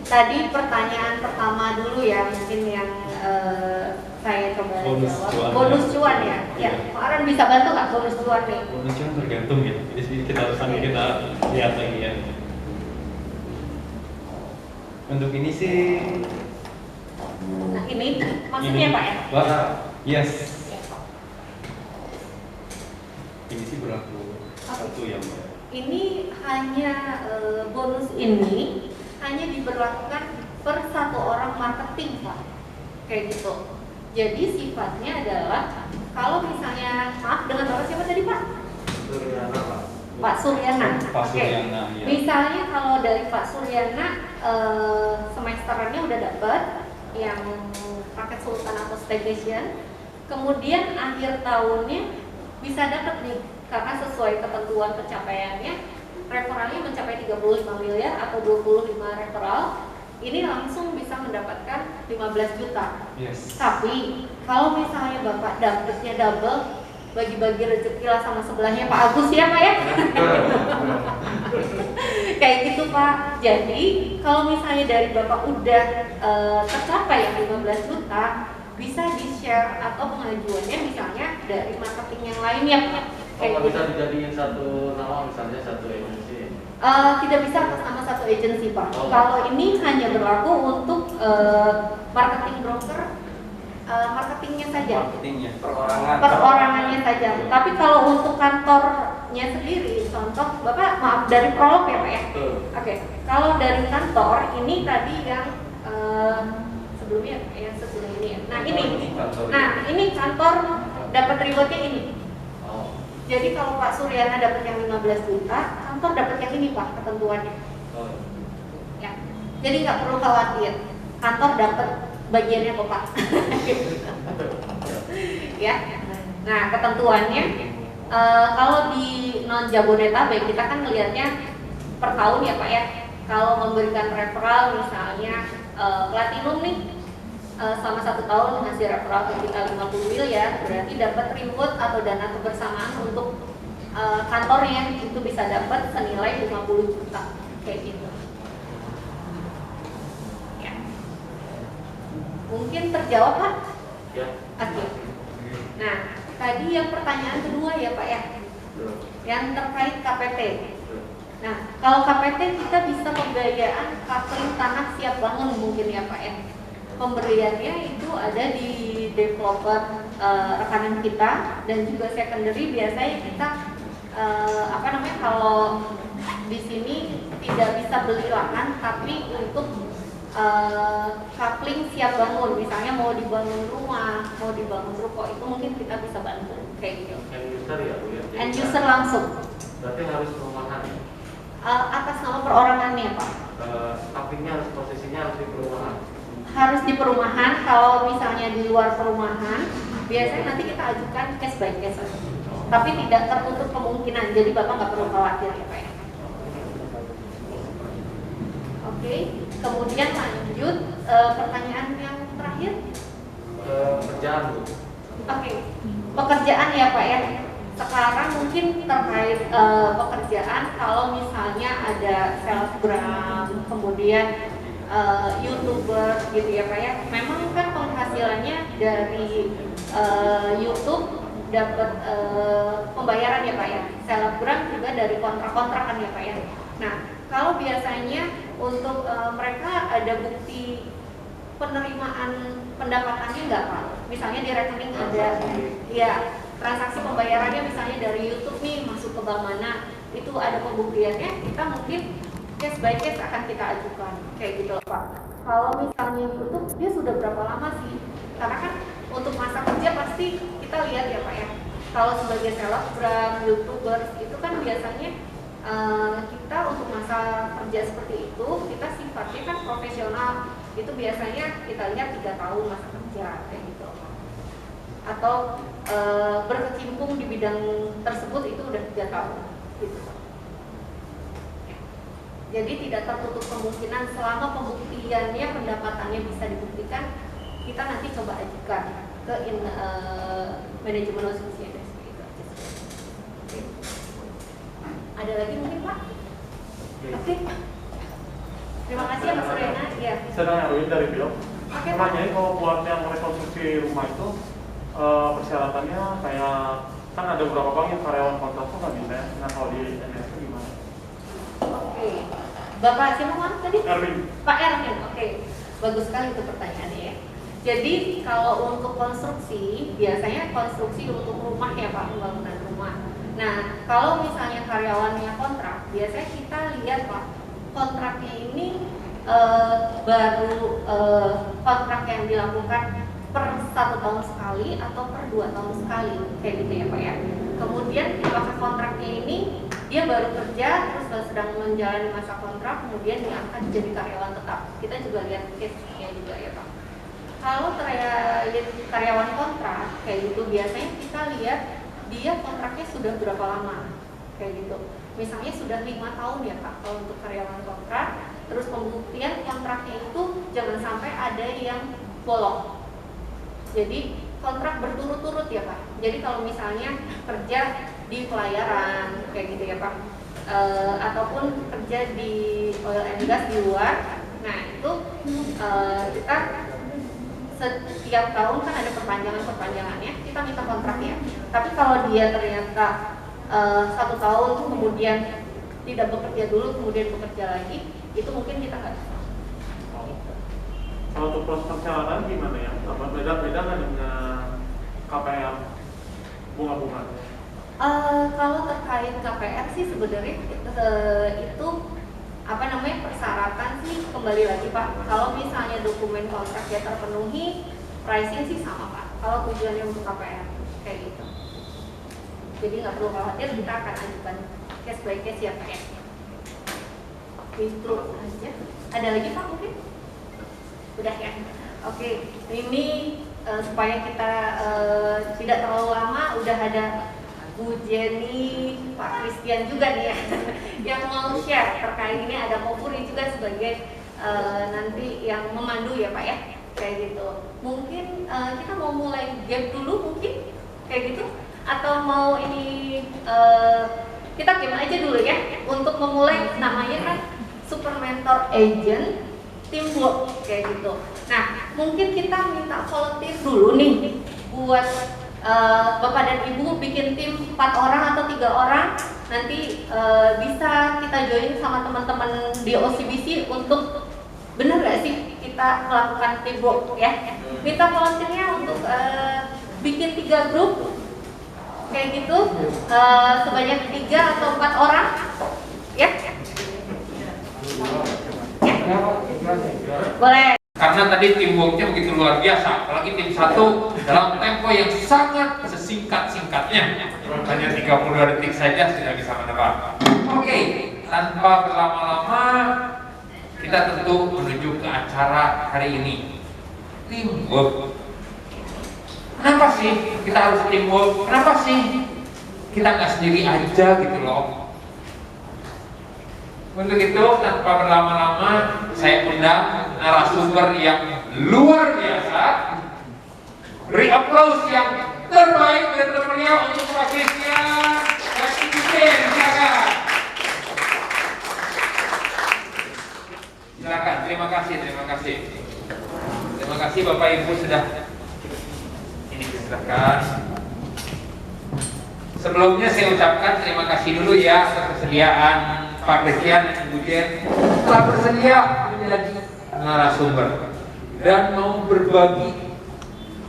tadi pertanyaan pertama dulu ya, mungkin yang saya coba Bonus jawab. cuan. Bonus cuan ya. Ya, Iya. Pak Aran bisa bantu nggak bonus cuan nih? Bonusnya tergantung ya. Jadi kita sambil kita lihat lagi ya. Untuk ini sih Nah ini maksudnya ini, Pak ya? Pak, yes. Ini sih berlaku satu ya Mbak. Ini hanya bonus ini hanya diberlakukan per satu orang marketing Pak, kayak gitu. Jadi sifatnya adalah kalau misalnya, maaf dengan Bapak siapa tadi Pak? Suryana, Pak. Pak Suryana. Pak Oke. Suryana, ya. Misalnya kalau dari Pak Suryana semesterannya udah dapat yang paket sultan atau staycation, kemudian akhir tahunnya bisa dapat nih karena sesuai ketentuan pencapaiannya referralnya mencapai 35 miliar atau 25 referral, ini langsung bisa mendapatkan 15 juta. Yes. Tapi kalau misalnya Bapak dapetnya double, bagi-bagi rezeki lah sama sebelahnya Pak Agus ya Pak ya. Kayak gitu Pak. Jadi kalau misalnya dari Bapak udah tercapai yang 15 juta, bisa di-share atau pengajuannya misalnya dari marketing yang lainnya Pak. Kalau bisa dijadiin satu nama, misalnya satu agensi. Tidak bisa atas nama satu agensi Pak. Oh. Kalau ini hanya berlaku untuk marketing broker, marketingnya saja. Marketingnya perorangan. Perorangannya saja. Tapi kalau untuk kantornya sendiri, contoh Bapak maaf dari Prolog ya Pak ya. Betul. Oke. Kalau dari kantor ini tadi yang sebelumnya, yang sebelum ini ya. Nah ini, ini kantor dapat rewardnya ini. Oh. Jadi kalau Pak Suryana dapat yang 15 juta, kantor dapat yang ini Pak ketentuannya. Oh. Ya. Jadi nggak perlu khawatir, kantor dapat bagiannya kok Pak. Ya. Nah ketentuannya kalau di non Jabodetabek kita kan melihatnya per tahun ya Pak ya. Kalau memberikan referral misalnya platinum nih selama 1 tahun ngasih referral ke kita 50 miliar, berarti dapat reward atau dana kebersamaan untuk kantornya itu bisa dapat senilai 50 juta kayak gitu. Ya. Mungkin terjawab Pak? Ya. Oke. Nah, tadi yang pertanyaan kedua ya Pak ya, yang terkait KPT. Nah, kalau KPT kita bisa pembiayaan coupling tanah siap bangun mungkin ya Pak ya. Pemberiannya itu ada di developer rekanan kita dan juga secondary. Biasanya kita kalau di sini tidak bisa beli lahan, tapi untuk coupling siap bangun, misalnya mau dibangun rumah, mau dibangun ruko, itu mungkin kita bisa bantu kayak gitu. End user ya Bu ya. End user langsung. Berarti harus perumahan. Atas nama perorangannya Pak. Couplingnya harus posisinya harus di perumahan. Harus di perumahan. Kalau misalnya di luar perumahan, biasanya nanti kita ajukan case by case, tapi tidak tertutup kemungkinan. Jadi Bapak nggak perlu khawatir ya Pak. Oke, kemudian lanjut pertanyaan yang terakhir. Kerjaan Bu. Oke, pekerjaan ya Pak ya. Sekarang mungkin terkait pekerjaan, kalau misalnya ada selebgram, kemudian YouTuber gitu ya Pak ya. Memang kan penghasilannya dari YouTube dapat pembayaran ya Pak ya. Selebgram juga dari kontrak-kontrakan ya Pak ya. Nah, kalau biasanya untuk mereka ada bukti penerimaan pendapatannya nggak Pak? Misalnya di rekening ada ya transaksi pembayarannya misalnya dari YouTube nih masuk ke bank mana, itu ada pembuktiannya, kita mungkin case by case akan kita ajukan kayak gitu loh Pak. Kalau misalnya YouTube dia sudah berapa lama sih? Karena kan untuk masa kerja pasti kita lihat ya Pak ya. Kalau sebagai selebgram, YouTubers itu kan biasanya kita untuk masa kerja seperti itu kita sifatnya kan profesional, itu biasanya kita lihat 3 tahun masa kerja kayak gitu atau berkecimpung di bidang tersebut itu udah 3 tahun gitu. Jadi tidak tertutup kemungkinan selama pembuktiannya pendapatannya bisa dibuktikan, kita nanti coba ajukan ke manajemen asosiasi. Ada lagi mungkin Pak? Oke. Terima kasih ya Mas Rena. Ya. Saya nanya Erwin dari Bio. Oke. Nanyain kalau buat yang rekonstruksi rumah itu persyaratannya kayak kan ada beberapa bank yang karyawan kontrak tuh nggak bisa. Nah kalau di NSP gimana? Oke. Bapak siapa Mas tadi? Erwin. Pak Erwin. Oke. Bagus sekali itu pertanyaannya ya. Jadi kalau untuk konstruksi, biasanya konstruksi untuk rumah ya Pak, pembangunan rumah. Nah, kalau misalnya karyawannya kontrak, biasanya kita lihat Pak, kontraknya ini baru kontrak yang dilakukan per 1 tahun sekali atau per 2 tahun sekali, kayak gitu ya Pak ya. Kemudian apakah kontraknya ini dia baru kerja, terus sedang menjalani masa kontrak, kemudian diangkat jadi karyawan tetap. Kita juga lihat case-nya juga ya Pak. Kalau karyawan kontrak kayak gitu, biasanya kita lihat dia kontraknya sudah berapa lama, kayak gitu. Misalnya sudah 5 tahun ya Pak, kalau untuk karyawan kontrak. Terus pembuktian kontraknya itu jangan sampai ada yang bolong. Jadi kontrak berturut-turut ya Pak. Jadi kalau misalnya kerja di pelayaran kayak gitu ya Pak, ataupun kerja di oil and gas di luar, nah itu kita setiap tahun kan ada perpanjangannya, kita minta kontraknya. Tapi kalau dia ternyata 1 tahun kemudian tidak bekerja dulu, kemudian bekerja lagi, itu mungkin kita nggak bisa. Kalau untuk proses perjalanan gimana ya? Beda-beda nggak dengan KPR bunga-bunga? Kalau terkait KPR sih sebenarnya itu persyaratan sih kembali lagi Pak. Kalau misalnya dokumen kontraknya terpenuhi, pricing sih sama Pak. Kalau tujuannya untuk KPR kayak gitu. Jadi nggak perlu khawatir, kita akan ajukan case by case ya Pak ya. Itu aja. Ada lagi Pak mungkin? Udah ya. Oke, ini supaya kita tidak terlalu lama, udah ada Bu Jenny, Pak Christian juga nih ya yang mau share terkait ini. Ada Popuri juga sebagai nanti yang memandu ya Pak ya, kayak gitu. Mungkin kita mau mulai game dulu mungkin kayak gitu, atau mau ini kita game aja dulu ya untuk memulai. Namanya kan Super Mentor Agent Teamwork kayak gitu. Nah mungkin kita minta volunteer dulu nih buat Bapak dan Ibu bikin tim 4 orang atau 3 orang, nanti bisa kita join sama teman-teman di OCBC untuk bener gak sih kita melakukan teamwork ya. Minta volunteernya untuk bikin 3 grup kayak gitu, sebanyak 3 atau 4 orang ya. Boleh. Karena tadi teamworknya begitu luar biasa, apalagi tim 1 dalam tempo yang sangat sesingkat-singkatnya, hanya 32 detik saja sudah bisa menebak. Oke, tanpa berlama-lama kita tentu menuju ke acara hari ini. Teamwork. Kenapa sih kita harus teamwork? Kenapa sih kita nggak sendiri aja gitu loh? Untuk itu tanpa berlama-lama saya undang narasumber yang luar biasa. Beri aplaus yang terbaik dan termeriah untuk Pak Christian dan Ibu Jen, silakan. Silakan, terima kasih. Terima kasih Bapak Ibu sudah ini diserahkan. Sebelumnya saya ucapkan terima kasih dulu ya atas kesediaan Pak Christian dan Ibu Jen telah bersedia menjadi narasumber dan mau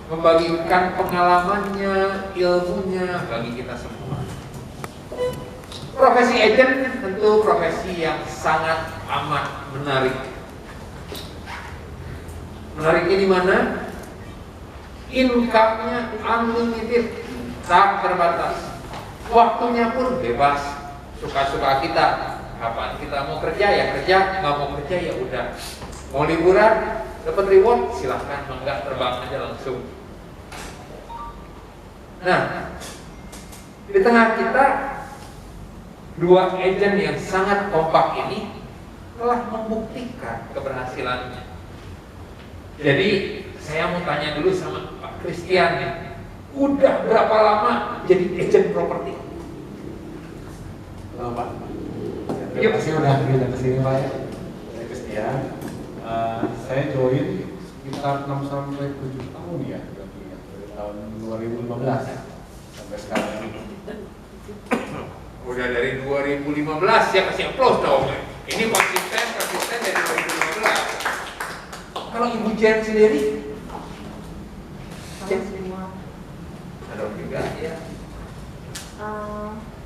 membagikan pengalamannya, ilmunya bagi kita semua. Profesi agent tentu profesi yang sangat amat menarik. Menariknya di mana? Income-nya unlimited, tak terbatas. Waktunya pun bebas, suka-suka kita. Kapan kita mau kerja ya kerja, nggak mau kerja ya udah. Mau liburan, dapat reward, silahkan, enggak terbang aja langsung. Nah, di tengah kita 2 agen yang sangat kompak ini telah membuktikan keberhasilannya. Jadi saya mau tanya dulu sama Pak Christian, udah berapa lama jadi agen properti? Halo Pak, terima kasih udah kesini Pak ya. Saya Christian. Christian. Saya join sekitar 6 sampai 7 tahun ya, berarti ya, dari tahun 2015 sampai sekarang ini. Udah dari 2015 ya, kasih aplaus dong. Ini konsisten dari 2015. Kalau Ibu Jen sendiri? Halo semua. Halo juga ya.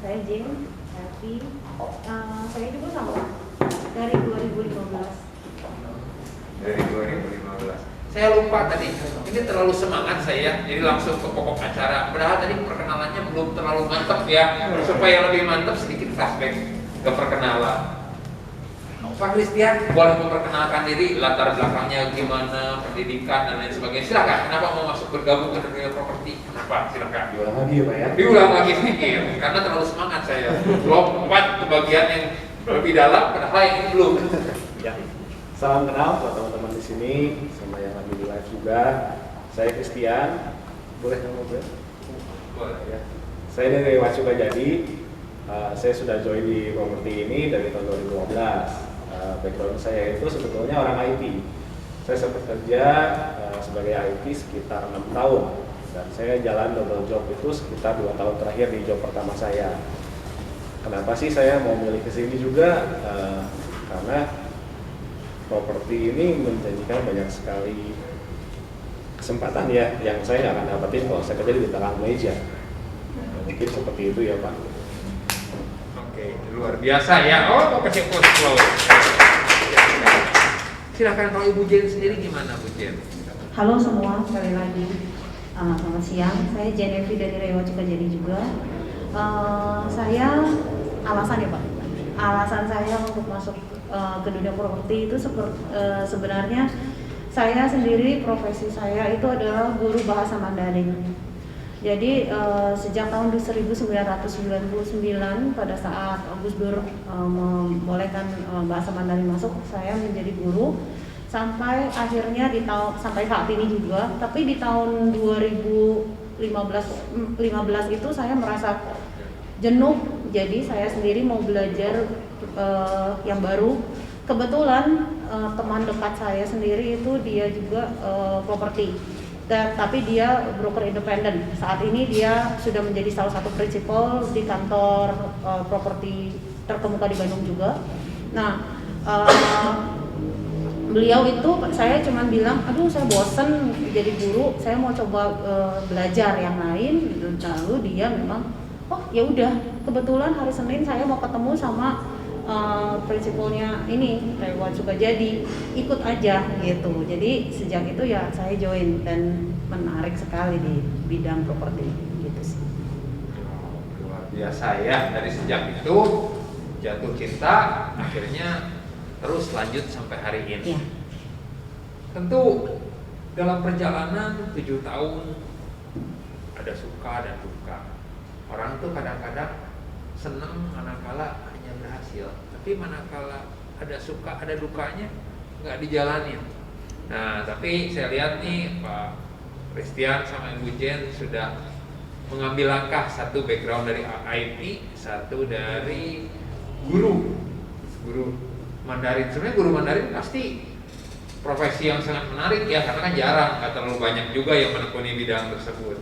Saya Jing, Happy. Saya juga sama dari 2015. Dari 2015. Saya lupa tadi, ini terlalu semangat saya, jadi langsung ke pokok acara. Padahal tadi perkenalannya belum terlalu mantap ya, supaya lebih mantap sedikit flashback ke perkenalan. Pak Christian, boleh memperkenalkan diri, latar belakangnya gimana, pendidikan dan lain sebagainya. Silakan. Kenapa mau masuk bergabung ke dunia properti? Kenapa? Silakan. Diulang lagi ya Pak ya? Diulang lagi sedikit, karena terlalu semangat saya. Belum lompat ke bagian yang lebih dalam, padahal yang ini belum. Ya. Salam kenal buat teman-teman di sini, sama yang lagi di live juga. Saya Christian. Boleh ngobrol? Boleh. Ya. Saya dari Wacuga Jadi. Saya sudah join di properti ini dari tahun 2015. Background saya itu sebetulnya orang IT. Saya sempat kerja sebagai IT sekitar 6 tahun. Dan saya jalan double job itu sekitar 2 tahun terakhir di job pertama saya. Kenapa sih saya mau milih kesini juga? Karena properti ini menjanjikan banyak sekali kesempatan ya yang saya nggak akan dapetin kalau saya kerja di belakang meja. Mungkin seperti itu ya Pak. Oke, luar biasa ya. Oh, mau kasih flow. Silakan, kalau Ibu Jen sendiri gimana Bu Jen? Halo semua, sekali lagi. Selamat siang. Saya Jenevi dari Rewa Sukajadi juga. Saya alasan ya Pak. Alasan saya untuk masuk ke dunia properti itu sebenarnya saya sendiri, profesi saya itu adalah guru bahasa Mandarin. Jadi sejak tahun 1999 pada saat Gus Dur membolehkan bahasa Mandarin masuk, saya menjadi guru sampai akhirnya sampai saat ini juga. Tapi di tahun 2015 itu saya merasa jenuh, jadi saya sendiri mau belajar yang baru. Kebetulan teman dekat saya sendiri itu dia juga properti. Tapi dia broker independen. Saat ini dia sudah menjadi salah satu prinsipal di kantor properti terkemuka di Bandung juga. Nah, beliau itu, saya cuma bilang, aduh saya bosen jadi guru, saya mau coba belajar yang lain. Lalu dia memang, oh ya udah, kebetulan hari Senin saya mau ketemu sama prinsipalnya ini Rewa Sukajadi, ikut aja gitu. Jadi sejak itu ya saya join dan menarik sekali di bidang properti gitu sih. Luar biasa ya, dari sejak itu jatuh cinta, akhirnya terus lanjut sampai hari ini. Ya. Tentu dalam perjalanan 7 tahun ada suka dan duka. Orang tuh kadang-kadang senang manakala hanya berhasil, tapi manakala ada suka ada dukanya nggak dijalanin. Nah, tapi saya lihat nih Pak Christian sama Ibu Jen sudah mengambil langkah, satu background dari IT, satu dari guru Mandarin. Sebenarnya guru Mandarin pasti profesi yang sangat menarik ya, karena kan jarang, nggak terlalu banyak juga yang menekuni bidang tersebut.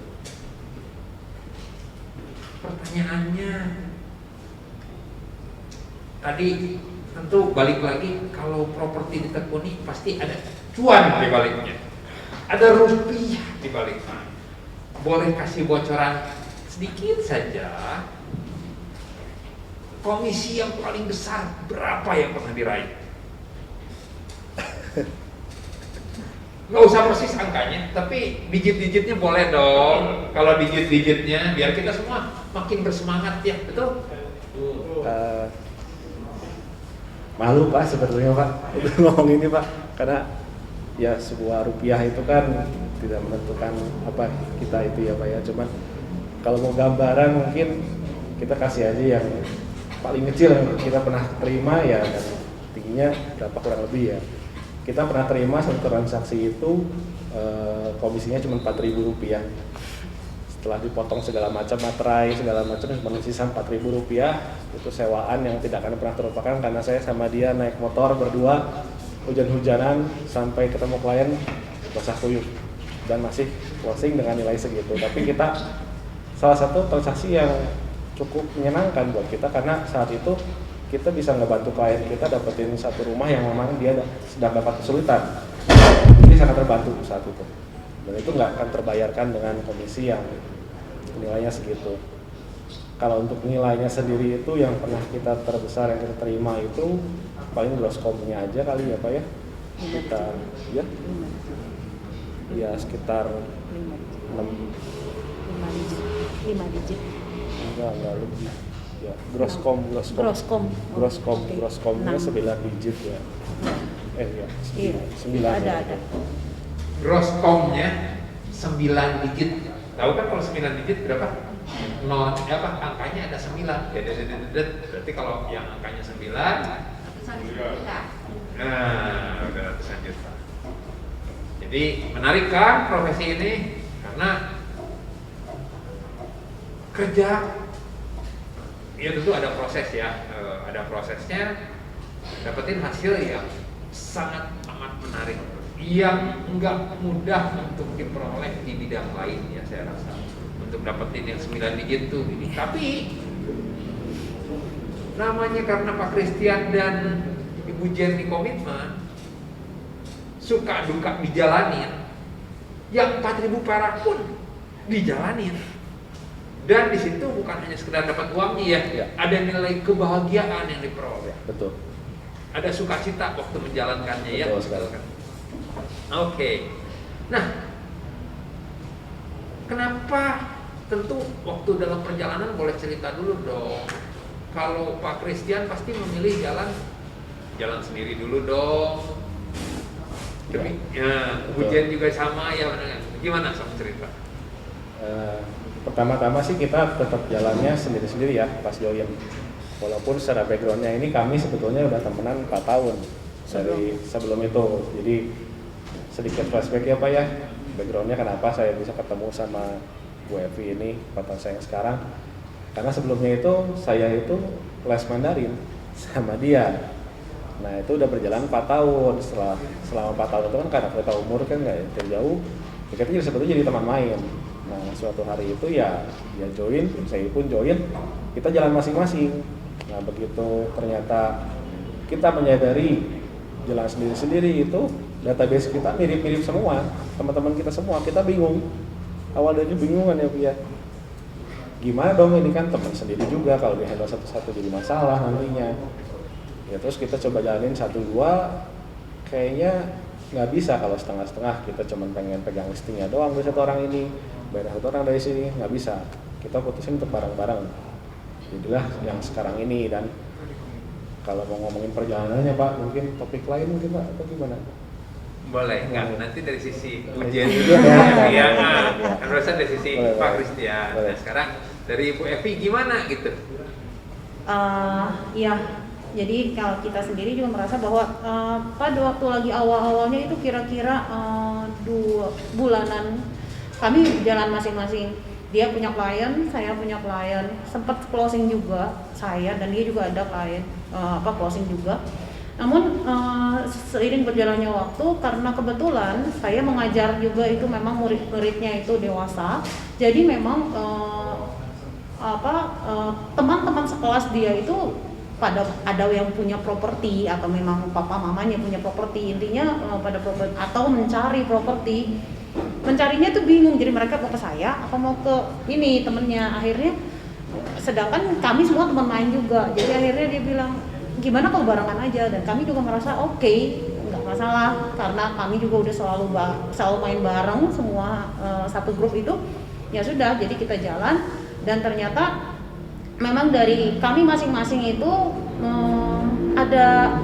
Pertanyaannya tadi tentu balik lagi, kalau properti ditekuni pasti ada cuan di baliknya, ada rupiah di baliknya. Boleh kasih bocoran sedikit saja, komisi yang paling besar berapa yang pernah diraih? Nggak usah persis angkanya, tapi digit-digitnya boleh dong. Kalau digit-digitnya biar kita semua makin bersemangat ya, betul? Malu Pak sebetulnya Pak udah ngomong ini Pak, karena ya sebuah rupiah itu kan tidak menentukan apa kita itu ya Pak ya. Cuman kalau mau gambaran mungkin kita kasih aja yang paling kecil yang kita pernah terima ya, dan tingginya berapa kurang lebih ya. Kita pernah terima satu transaksi itu komisinya cuma Rp4.000. Setelah dipotong segala macam materai segala macam cuma sisa Rp4.000. Itu sewaan yang tidak akan pernah terlupakan, karena saya sama dia naik motor berdua hujan-hujanan sampai ketemu klien basah kuyup dan masih closing dengan nilai segitu. Tapi kita salah satu transaksi yang cukup menyenangkan buat kita karena saat itu kita bisa ngebantu klien kita dapetin satu rumah yang memang dia sedang dapat kesulitan. Jadi sangat terbantu saat itu. Dan itu nggak akan terbayarkan dengan komisi yang nilainya segitu. Kalau untuk nilainya sendiri itu yang pernah kita terbesar yang kita terima itu paling gross com-nya aja kali ya Pak ya, sekitar ya sekitar 5 digit. Enggak lebih ya, gross com-nya 9 digit ya. Ya 9 ada. Gross com-nya 9 digit. Tahu kan kalau 9 digit berapa? Angkanya ada 9. Berarti kalau yang angkanya 9 nah udah ratusan juta. Jadi menarik kan profesi ini karena kerja ya tentu ada proses ya, ada prosesnya, dapetin hasil yang sangat amat menarik yang enggak mudah untuk diperoleh di bidang lain ya saya rasa. Untuk dapetin yang 9 digit tuh ini. Tapi namanya karena Pak Christian dan Ibu Jenny komitmen, suka duka dijalanin, yang 4.000 perak pun dijalanin. Dan di situ bukan hanya sekedar dapat uangnya ya, ada nilai kebahagiaan yang diperoleh. Betul. Ada sukacita waktu menjalankannya ya. Betul sekali. Oke. Nah, kenapa? Tentu waktu dalam perjalanan boleh cerita dulu dong. Kalau Pak Christian pasti memilih jalan sendiri dulu dong. Ya, ujian juga sama ya. Gimana sama cerita? Pertama-tama sih kita tetap jalannya sendiri-sendiri ya pas join. Walaupun secara backgroundnya ini kami sebetulnya udah temenan 4 tahun dari sebelum itu. Jadi sedikit flashback ya Pak ya. Backgroundnya kenapa saya bisa ketemu sama Bu Evi ini, partner saya yang sekarang. Karena sebelumnya itu saya itu les Mandarin sama dia. Nah itu udah berjalan 4 tahun. Selama 4 tahun itu kan karena kita umur kan nggak terjauh, kita sebetulnya jadi teman main. Nah suatu hari itu ya dia join, saya pun join, kita jalan masing-masing. Nah begitu ternyata kita menyadari jalan sendiri-sendiri itu database kita mirip-mirip semua, teman-teman kita semua, kita bingung. Awalnya bingung kan ya, gimana dong ini kan teman sendiri juga, kalau dihandle satu-satu jadi masalah nantinya. Ya terus kita coba jalanin 1-2, kayaknya nggak bisa kalau setengah-setengah. Kita cuma pengen pegang listingnya doang dari satu orang ini, bayar satu orang dari sini, nggak bisa. Kita putusin untuk bareng-bareng. Jadilah yang sekarang ini. Dan kalau mau ngomongin perjalanannya Pak, mungkin topik lain mungkin Pak, atau gimana? Boleh, nanti dari sisi ujian dulu ya, kan dari sisi Pak Christian. Nah sekarang dari Ibu Evi gimana gitu? Ya, jadi kalau kita sendiri juga merasa bahwa pada waktu lagi awal-awalnya itu kira-kira 2 bulanan kami jalan masing-masing. Dia punya klien, saya punya klien, sempat closing juga saya dan dia juga ada klien closing juga. Namun seiring berjalannya waktu, karena kebetulan saya mengajar juga itu memang murid-muridnya itu dewasa, jadi memang teman-teman sekelas dia itu pada ada yang punya properti atau memang papa mamanya punya properti, intinya pada properti atau mencari properti, mencarinya tuh bingung, jadi mereka mau ke saya apa mau ke ini temennya. Akhirnya sedangkan kami semua teman main juga, jadi akhirnya dia bilang gimana kalau barengan aja, dan kami juga merasa oke, nggak masalah karena kami juga udah selalu main bareng semua satu grup itu. Ya sudah, jadi kita jalan dan ternyata memang dari kami masing-masing itu ada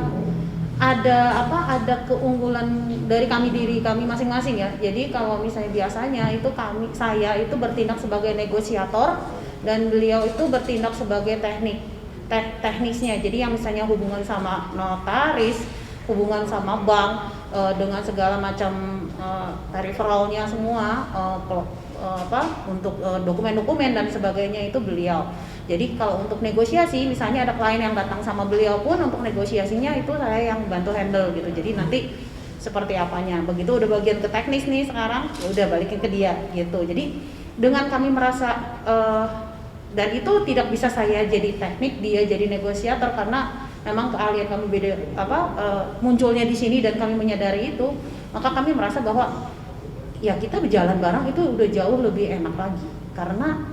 keunggulan dari diri kami masing-masing ya. Jadi kalau misalnya biasanya itu saya itu bertindak sebagai negosiator dan beliau itu bertindak sebagai teknisnya. Jadi yang misalnya hubungan sama notaris, hubungan sama bank dengan segala macam referralnya semua, dokumen-dokumen dan sebagainya itu beliau. Jadi kalau untuk negosiasi, misalnya ada klien yang datang sama beliau pun untuk negosiasinya itu saya yang bantu handle gitu. Jadi nanti seperti apanya. Begitu udah bagian ke teknis nih sekarang, ya udah balikin ke dia gitu. Jadi dengan kami merasa dan itu tidak bisa saya jadi teknik, dia jadi negosiator karena memang keahlian kami beda munculnya di sini dan kami menyadari itu, maka kami merasa bahwa ya kita berjalan bareng itu udah jauh lebih enak lagi karena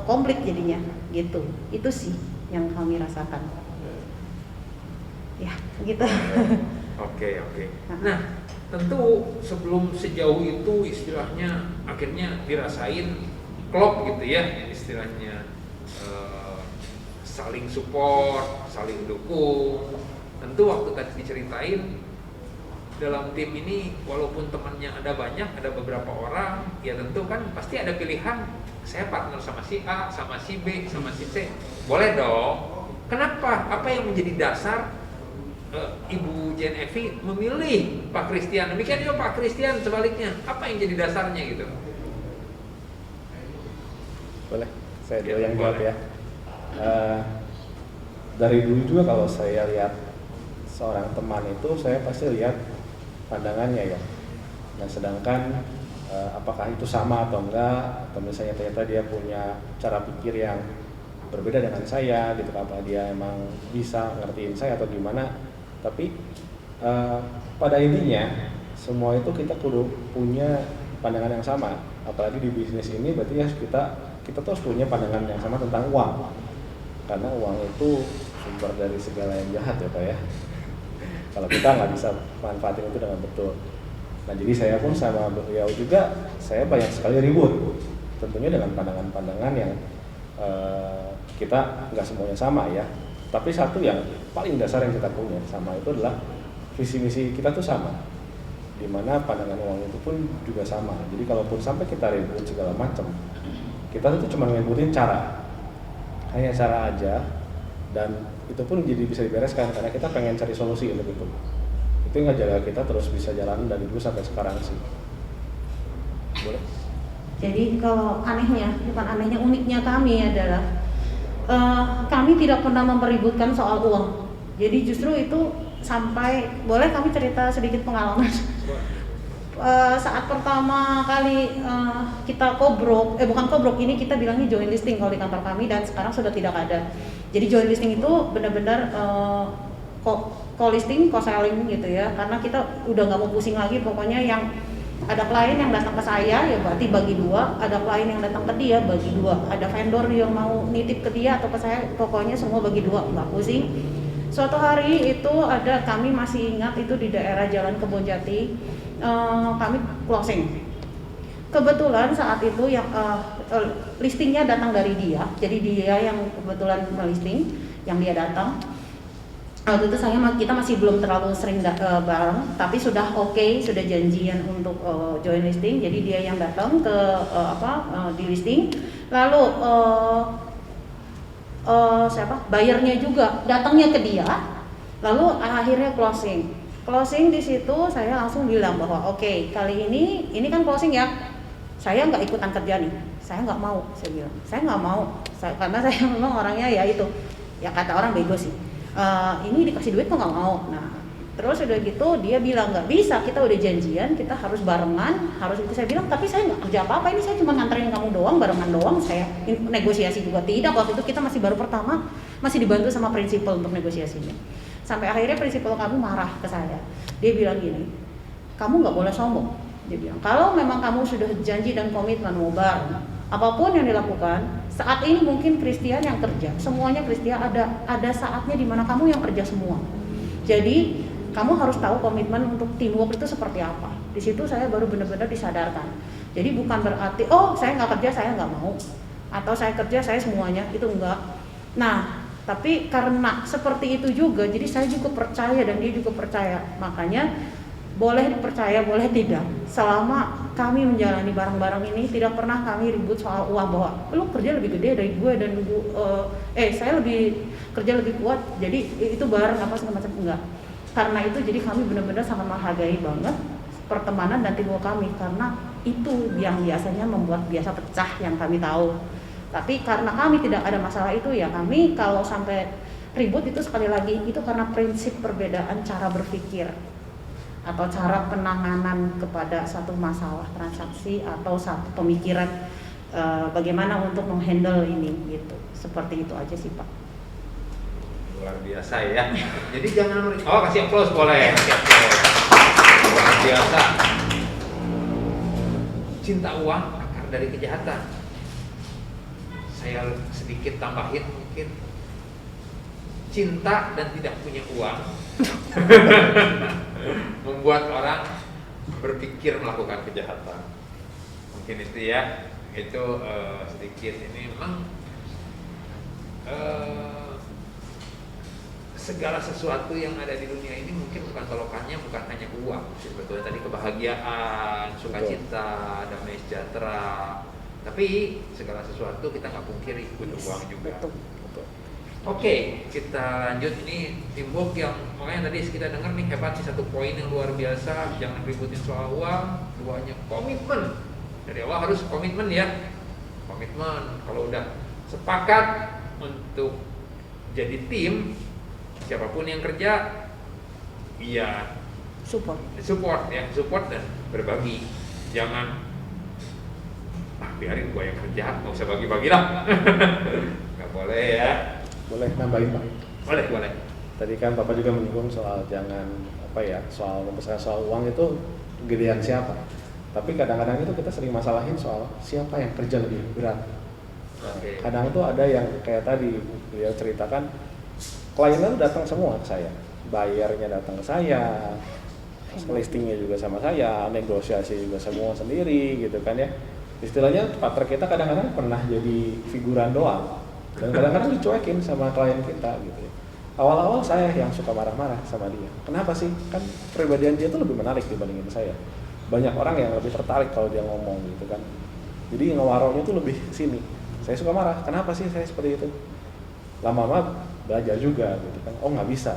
komplit jadinya gitu. Itu sih yang kami rasakan. Ya, gitu. Oke. Nah, tentu sebelum sejauh itu istilahnya akhirnya dirasain klop gitu ya, istilahnya saling support, saling dukung. Tentu waktu tadi diceritain dalam tim ini walaupun temannya ada banyak, ada beberapa orang, ya tentu kan pasti ada pilihan. Saya partner sama si A, sama si B, sama si C. Boleh dong. Kenapa? Apa yang menjadi dasar Ibu Jen Evi memilih Pak Christian? Demikian juga Pak Christian sebaliknya. Apa yang jadi dasarnya gitu? Boleh, saya dulu yang jawab ya. Dari dulu juga kalau saya lihat seorang teman itu, saya pasti lihat pandangannya ya. Nah, sedangkan apakah itu sama atau enggak, atau misalnya ternyata dia punya cara pikir yang berbeda dengan saya gitu, apa dia emang bisa ngertiin saya atau gimana. Tapi pada intinya semua itu kita kudu punya pandangan yang sama. Apalagi di bisnis ini berarti ya kita terus punya pandangan yang sama tentang uang, karena uang itu sumber dari segala yang jahat ya Pak ya. Kalau kita nggak bisa manfaatin itu dengan betul. Nah, jadi saya pun sama beliau juga, saya banyak sekali ribut, tentunya dengan pandangan-pandangan yang kita nggak semuanya sama ya. Tapi satu yang paling dasar yang kita punya sama itu adalah visi misi kita tuh sama, dimana pandangan uang itu pun juga sama. Jadi kalaupun sampai kita ribut segala macam, kita tuh cuma ngikutin hanya cara aja, dan itu pun jadi bisa dibereskan karena kita pengen cari solusi untuk itu. Itu yang ngejaga kita terus bisa jalan dari dulu sampai sekarang sih. Boleh? Jadi kalau uniknya kami adalah kami tidak pernah mempeributkan soal uang. Jadi justru itu sampai, boleh kami cerita sedikit pengalaman. Saat pertama kali kita ini kita bilangnya joint listing kalau di kantor kami, dan sekarang sudah tidak ada. Jadi joint listing itu benar-benar co-listing, co-selling gitu ya, karena kita udah nggak mau pusing lagi. Pokoknya yang ada klien yang datang ke saya ya berarti bagi dua, ada klien yang datang ke dia bagi dua, ada vendor yang mau nitip ke dia atau ke saya, pokoknya semua bagi dua, nggak pusing. Suatu hari itu kami masih ingat itu di daerah Jalan Kebonjati, kami closing. Kebetulan saat itu yang listingnya datang dari dia, jadi dia yang kebetulan melisting, yang dia datang. Waktu itu kita masih belum terlalu sering bareng, tapi sudah sudah janjian untuk join listing. Jadi dia yang datang ke di listing, lalu bayarnya juga datangnya ke dia, lalu akhirnya closing di situ. Saya langsung bilang bahwa kali ini kan closing ya, saya nggak ikutan kerja nih, saya nggak mau. Saya bilang saya nggak mau, karena saya memang orangnya ya itu, ya kata orang bego sih. Ini dikasih duit kok nggak mau. Nah, terus udah gitu dia bilang nggak bisa, kita udah janjian, kita harus barengan, harus itu. Saya bilang tapi saya nggak kerja apa-apa, ini saya cuma nganterin kamu doang, barengan doang. Saya negosiasi juga tidak, waktu itu kita masih baru pertama, masih dibantu sama prinsipal untuk negosiasinya. Sampai akhirnya prinsipal kamu marah ke saya. Dia bilang gini, kamu nggak boleh sombong. Dia bilang kalau memang kamu sudah janji dan komitmen mau bareng, apapun yang dilakukan. Saat ini mungkin Christian yang kerja, semuanya Christian, ada saatnya di mana kamu yang kerja semua. Jadi kamu harus tahu komitmen untuk teamwork itu seperti apa. Di situ saya baru benar-benar disadarkan. Jadi bukan berarti saya nggak kerja, saya nggak mau, atau saya kerja saya semuanya, itu enggak. Nah, tapi karena seperti itu juga, jadi saya juga percaya dan dia juga percaya. Makanya boleh dipercaya, boleh tidak. Selama kami menjalani barang-barang ini, tidak pernah kami ribut soal uang, bahwa lu kerja lebih gede dari gue dan saya kerja lebih kuat, jadi itu bareng apa segala macam, enggak. Karena itu jadi kami benar-benar sangat menghargai banget pertemanan dan teamwork kami, karena Itu yang biasanya membuat biasa pecah yang kami tahu. Tapi karena kami tidak ada masalah itu, ya kami kalau sampai ribut itu sekali lagi itu karena prinsip perbedaan cara berpikir atau cara penanganan kepada satu masalah transaksi atau satu pemikiran bagaimana untuk menghandle ini gitu. Seperti itu aja sih Pak. Luar biasa ya. Jadi jangan kasih aplaus boleh. Kasih aplaus. Luar biasa. Cinta uang akar dari kejahatan. Saya sedikit tambahin mungkin. Cinta dan tidak punya uang membuat orang berpikir melakukan kejahatan. Mungkin itu ya. Itu sedikit ini memang segala sesuatu yang ada di dunia ini mungkin bukan tolokannya bukan hanya uang, sebetulnya tadi kebahagiaan, sukacita, damai sejahtera, tapi segala sesuatu kita nggak pungkiri butuh uang juga. Oke, kita lanjut. Ini teamwork yang makanya tadi kita dengar nih hebat nih, satu poin yang luar biasa, jangan ributin soal uang. Duanya komitmen, dari awal harus komitmen ya, komitmen. Kalau udah sepakat untuk jadi tim, siapapun yang kerja, ya support dan berbagi. Jangan biarin gua yang kerja, nggak usah bagi-bagi lah. Nggak boleh ya. Boleh nambahin Pak? Boleh. Tadi kan Bapak juga menyinggung soal soal membesarkan soal uang itu gedean siapa. Tapi kadang-kadang itu kita sering masalahin soal siapa yang kerja lebih berat. Kadang itu ada yang kayak tadi dia ceritakan, kliennya tuh datang semua ke saya, bayarnya datang ke saya, listingnya juga sama saya, negosiasi juga semua sendiri gitu kan ya. Istilahnya partner kita kadang-kadang pernah jadi figuran doang dan kadang-kadang dicuekin sama klien kita gitu ya. Awal-awal saya yang suka marah-marah sama dia. Kenapa sih? Kan kepribadian dia tuh lebih menarik dibandingin saya. Banyak orang yang lebih tertarik kalau dia ngomong gitu kan. Jadi ngewarongnya tuh lebih sini. Saya suka marah. Kenapa sih saya seperti itu? Lama-lama belajar juga gitu kan. Oh nggak bisa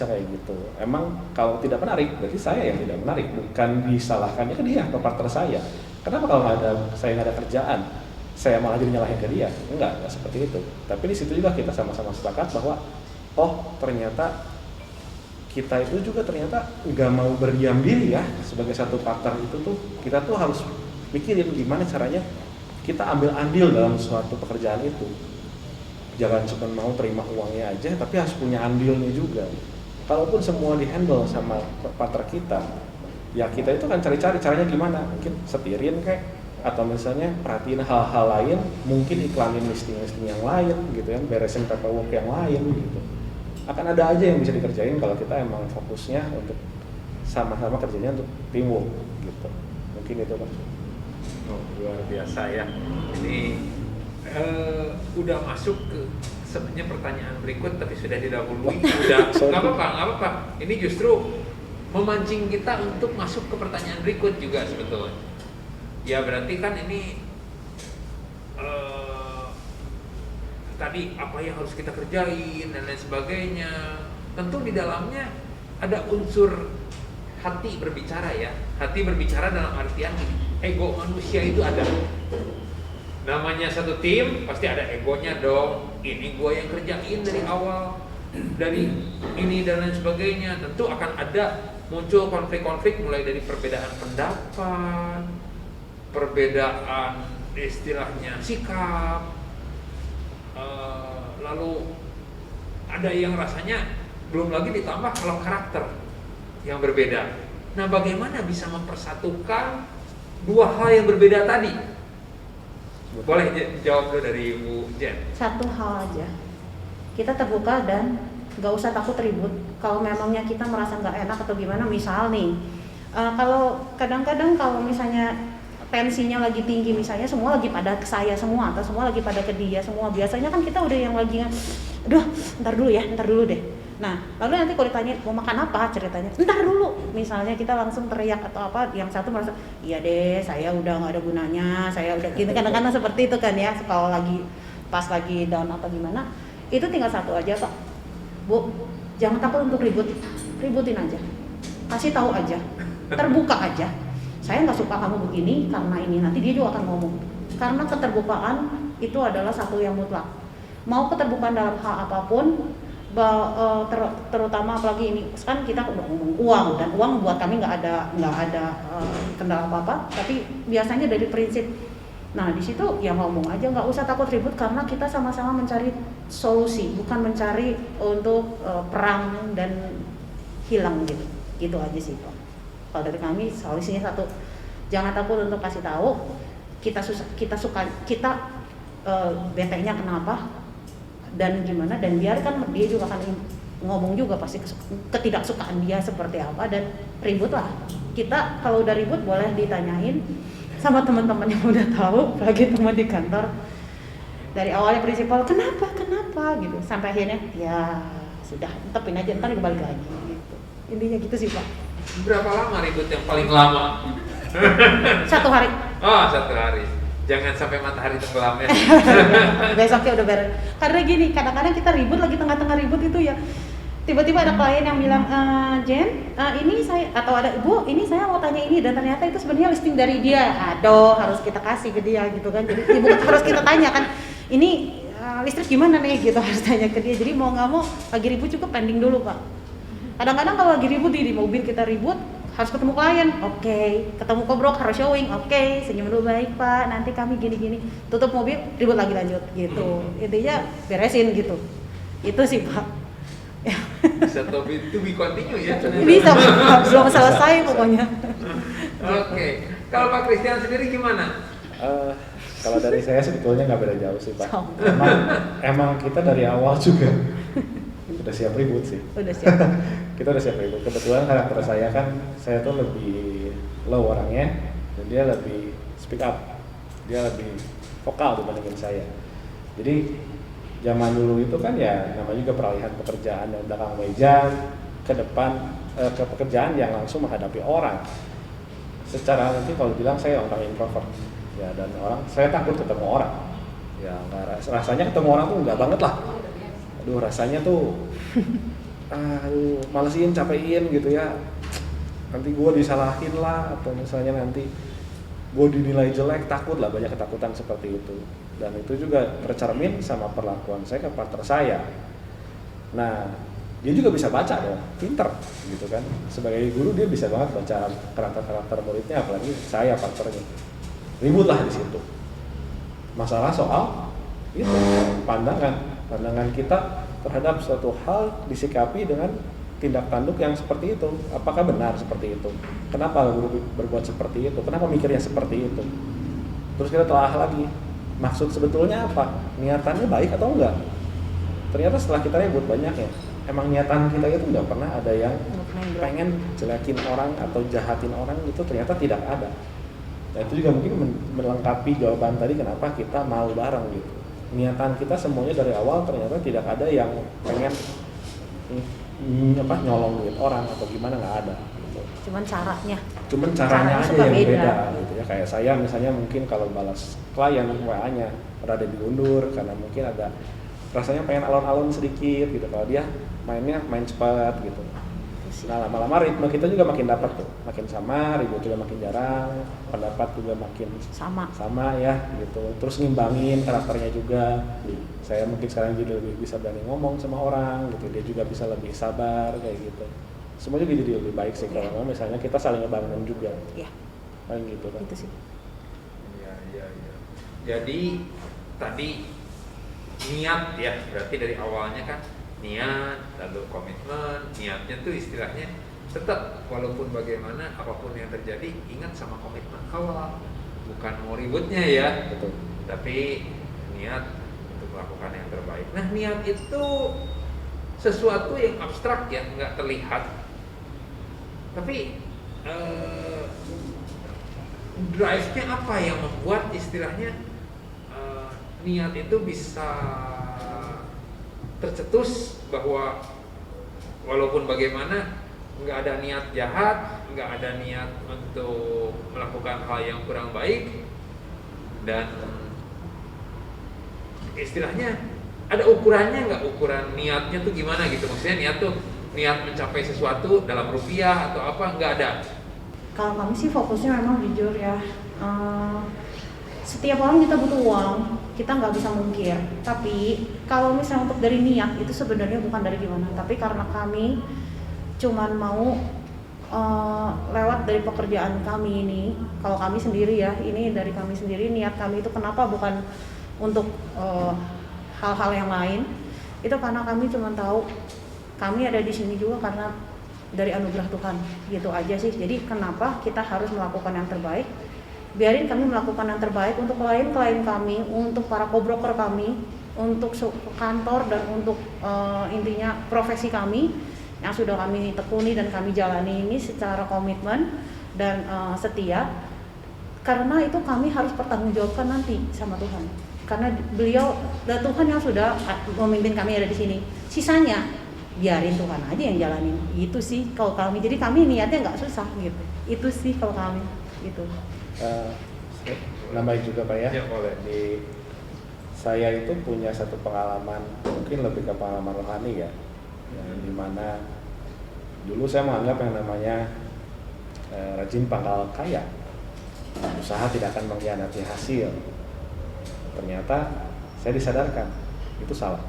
kayak gitu. Emang kalau tidak menarik berarti saya yang tidak menarik, bukan disalahkannya ke dia, ke partner saya. Kenapa kalau saya nggak ada kerjaan, saya malah jadi nyalahin ke dia? Enggak seperti itu. Tapi di situ juga kita sama-sama sepakat bahwa ternyata kita itu juga ternyata nggak mau berdiam diri ya sebagai satu partner itu tuh kita tuh harus mikirin gimana caranya kita ambil andil dalam suatu pekerjaan itu. Jangan cuma mau terima uangnya aja, tapi harus punya andilnya juga. Kalaupun semua dihandle sama partner kita, ya kita itu kan cari-cari caranya gimana. Mungkin setirin kayak, atau misalnya perhatiin hal-hal lain, mungkin iklanin listing-listing yang lain gitu kan, beresin paperwork yang lain gitu. Akan ada aja yang bisa dikerjain kalau kita emang fokusnya untuk sama-sama kerjanya untuk teamwork gitu. Mungkin itu Pak. Luar biasa ya. Ini udah masuk ke sebenarnya pertanyaan berikut tapi sudah didahului. Udah nggak apa-apa. Ini justru memancing kita untuk masuk ke pertanyaan berikut juga sebetulnya. Ya berarti kan ini tadi apa yang harus kita kerjain dan lain sebagainya. Tentu di dalamnya ada unsur hati berbicara ya. Hati berbicara dalam artian ego manusia itu ada. Namanya satu tim pasti ada egonya dong. Ini gue yang kerjain dari awal, dari ini dan lain sebagainya. Tentu akan ada muncul konflik-konflik mulai dari perbedaan pendapat, perbedaan istilahnya sikap, lalu ada yang rasanya belum lagi ditambah kalau karakter yang berbeda. Nah, bagaimana bisa mempersatukan dua hal yang berbeda tadi? Boleh jawab dulu dari Bu Jen. Satu hal aja, kita terbuka dan nggak usah takut ribut. Kalau memangnya kita merasa nggak enak atau gimana, misal nih, kalau kadang-kadang kalau misalnya tensinya lagi tinggi, misalnya semua lagi pada ke saya semua atau semua lagi pada ke dia semua, biasanya kan kita udah yang lagi, aduh, ntar dulu deh. Nah, lalu nanti kalau ditanya mau makan apa, ceritanya ntar dulu. Misalnya kita langsung teriak atau apa, yang satu merasa iya deh, saya udah nggak ada gunanya, saya udah gini, kadang-kadang seperti itu kan ya. Kalau lagi pas lagi down atau gimana, itu tinggal satu aja Pak, Bu, jangan takut untuk ributin aja, kasih tahu aja, terbuka aja. saya nggak suka kamu begini karena ini, nanti dia juga akan ngomong. Karena keterbukaan itu adalah satu yang mutlak. Mau keterbukaan dalam hal apapun, terutama apalagi ini kan kita udah ngomong uang, dan uang buat kami nggak ada kendala apa-apa, tapi biasanya dari prinsip. Nah di situ ya ngomong aja, nggak usah takut ribut karena kita sama-sama mencari solusi, bukan mencari untuk perang dan hilang gitu aja sih Pak. Kalau dari kami solusinya satu, jangan takut untuk kasih tahu kita bete-nya kenapa dan gimana, dan biarkan dia juga akan ngomong juga pasti ketidaksukaan dia seperti apa, dan ribut lah. Kita kalau udah ribut boleh ditanyain sama teman-teman yang udah tahu, apalagi teman di kantor. Dari awalnya prinsipal kenapa gitu, sampai akhirnya ya sudah tepin aja, ntar balik lagi gitu. Intinya gitu sih Pak. Berapa lama ribut yang paling lama? 1 hari. Oh 1 hari. Jangan sampai matahari tenggelam ya. Besoknya udah beres. Karena gini, kadang-kadang kita ribut lagi tengah-tengah ribut itu ya. Tiba-tiba ada klien yang bilang, Jen, ini saya, atau ada ibu, ini saya mau tanya ini, dan ternyata itu sebenarnya listing dari dia. Aduh, harus kita kasih ke dia gitu kan. Jadi ibu harus kita tanya kan, ini listrik gimana nih gitu, harus tanya ke dia. Jadi mau nggak mau lagi ribut cukup pending dulu Pak. Kadang-kadang kalau lagi ribut di mobil kita ribut, harus ketemu klien, oke. Ketemu kobrok harus showing, oke. Senyum dulu, baik Pak, nanti kami gini-gini. Tutup mobil, ribut lagi lanjut gitu. Intinya beresin gitu. Itu sih Pak. Bisa to be continue ya. Bisa Pak, belum selesai pokoknya. Oke. Kalau Pak Christian sendiri gimana? Kalau dari saya sebetulnya nggak beda jauh sih Pak. Emang kita dari awal juga udah siap ribut sih. Udah siap. Kita udah siap ribut. Kebetulan karakter saya kan, saya tuh lebih low orangnya, dan dia lebih speak up, dia lebih vokal dibandingin saya. Jadi zaman dulu itu kan ya namanya juga peralihan pekerjaan dari belakang meja ke depan, ke pekerjaan yang langsung menghadapi orang. Secara nanti kalau bilang saya orang introvert ya, dan saya takut ketemu orang ya, rasanya ketemu orang tuh nggak banget lah. Aduh rasanya tuh malesin, capein gitu ya, nanti gue disalahin lah, atau misalnya nanti gue dinilai jelek, takut lah, banyak ketakutan seperti itu. Dan itu juga tercermin sama perlakuan saya ke partner saya. Nah dia juga bisa baca dong, pinter gitu kan, sebagai guru dia bisa banget baca karakter muridnya, apalagi saya partnernya. Ribut lah di situ. Masalah soal itu pandangan kita terhadap suatu hal disikapi dengan tindak tanduk yang seperti itu. Apakah benar seperti itu? Kenapa guru berbuat seperti itu? Kenapa mikirnya seperti itu? Terus kita telah lagi, maksud sebetulnya apa? Niatannya baik atau enggak? Ternyata setelah kita ribut banyak ya, emang niatan kita itu nggak pernah ada yang pengen jelekin orang atau jahatin orang, itu ternyata tidak ada. Nah itu juga mungkin melengkapi jawaban tadi kenapa kita mau bareng gitu. Niatan kita semuanya dari awal ternyata tidak ada yang pengen nyolong duit orang atau gimana, nggak ada gitu. Cuman caranya aja yang beda gitu ya. Kayak saya misalnya mungkin kalau balas klien WA-nya rada diundur karena mungkin ada rasanya pengen alon-alon sedikit gitu. Kalau dia main cepat gitu. Nah lama-lama ritme kita juga makin dapat tuh, makin sama, ribut juga makin jarang, pendapat juga makin sama ya gitu. Terus ngimbangin karakternya juga. Saya mungkin sekarang jadi lebih bisa berani ngomong sama orang gitu, dia juga bisa lebih sabar kayak gitu. Semua juga jadi lebih baik sih kalau misalnya kita saling ngebangun juga. Iya. Paling gitu kan. Itu sih. Iya. Jadi tadi niat ya, berarti dari awalnya kan niat, lalu komitmen. Niatnya tuh istilahnya tetap walaupun bagaimana apapun yang terjadi, ingat sama komitmen awal, bukan mau ributnya ya. Betul. Tapi niat untuk melakukan yang terbaik. Nah niat itu sesuatu yang abstrak ya, nggak terlihat, tapi drive-nya apa yang membuat istilahnya niat itu bisa tercetus bahwa walaupun bagaimana nggak ada niat jahat, nggak ada niat untuk melakukan hal yang kurang baik, dan istilahnya ada ukurannya nggak, ukuran niatnya tuh gimana gitu, maksudnya niat tuh niat mencapai sesuatu dalam rupiah atau apa, nggak ada. Kalau kami sih fokusnya memang jujur ya, setiap orang kita butuh uang, kita nggak bisa mungkir. Tapi kalau misalnya untuk dari niat itu sebenarnya bukan dari gimana, tapi karena kami cuman mau lewat dari pekerjaan kami ini. Kalau kami sendiri ya, ini dari kami sendiri, niat kami itu kenapa bukan untuk hal-hal yang lain. Itu karena kami cuma tahu kami ada di sini juga karena dari anugerah Tuhan, gitu aja sih. Jadi kenapa kita harus melakukan yang terbaik? Biarin kami melakukan yang terbaik untuk klien-klien kami, untuk para co-broker kami, untuk kantor dan untuk intinya profesi kami yang sudah kami tekuni dan kami jalani ini secara komitmen dan setia. Karena itu kami harus pertanggungjawabkan nanti sama Tuhan. Karena beliau dan Tuhan yang sudah memimpin kami ada di sini. Sisanya biarin Tuhan aja yang jalanin. Itu sih kalau kami. Jadi kami niatnya nggak susah gitu. Itu sih kalau kami gitu. Nambahin juga Pak ya. Ya, boleh. Saya itu punya satu pengalaman, mungkin lebih ke pengalaman rohani ya, yang dimana dulu saya menganggap yang namanya rajin pangkal kaya, usaha tidak akan mengkhianati hasil. Ternyata saya disadarkan itu salah.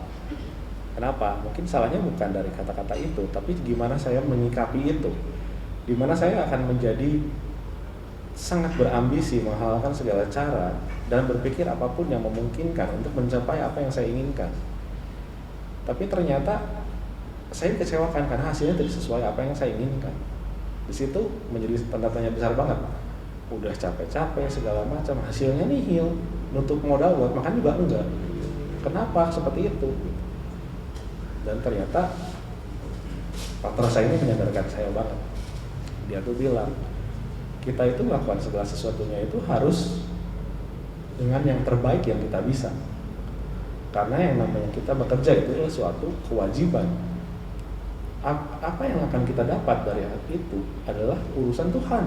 Kenapa? Mungkin salahnya bukan dari kata-kata itu, tapi gimana saya menyikapi itu, dimana saya akan menjadi sangat berambisi menghalalkan segala cara dan berpikir apapun yang memungkinkan untuk mencapai apa yang saya inginkan. Tapi ternyata saya dikecewakan karena hasilnya tidak sesuai apa yang saya inginkan. Di situ menjadi tanda tanya besar banget. Udah capek-capek segala macam, hasilnya nihil, nutup modal buat makan juga enggak. Kenapa seperti itu? Dan ternyata partner saya ini menyadarkan saya banget. Dia tuh bilang, kita itu melakukan segala sesuatunya itu harus dengan yang terbaik yang kita bisa. Karena yang namanya kita bekerja itu adalah suatu kewajiban. Apa yang akan kita dapat dari hal itu adalah urusan Tuhan,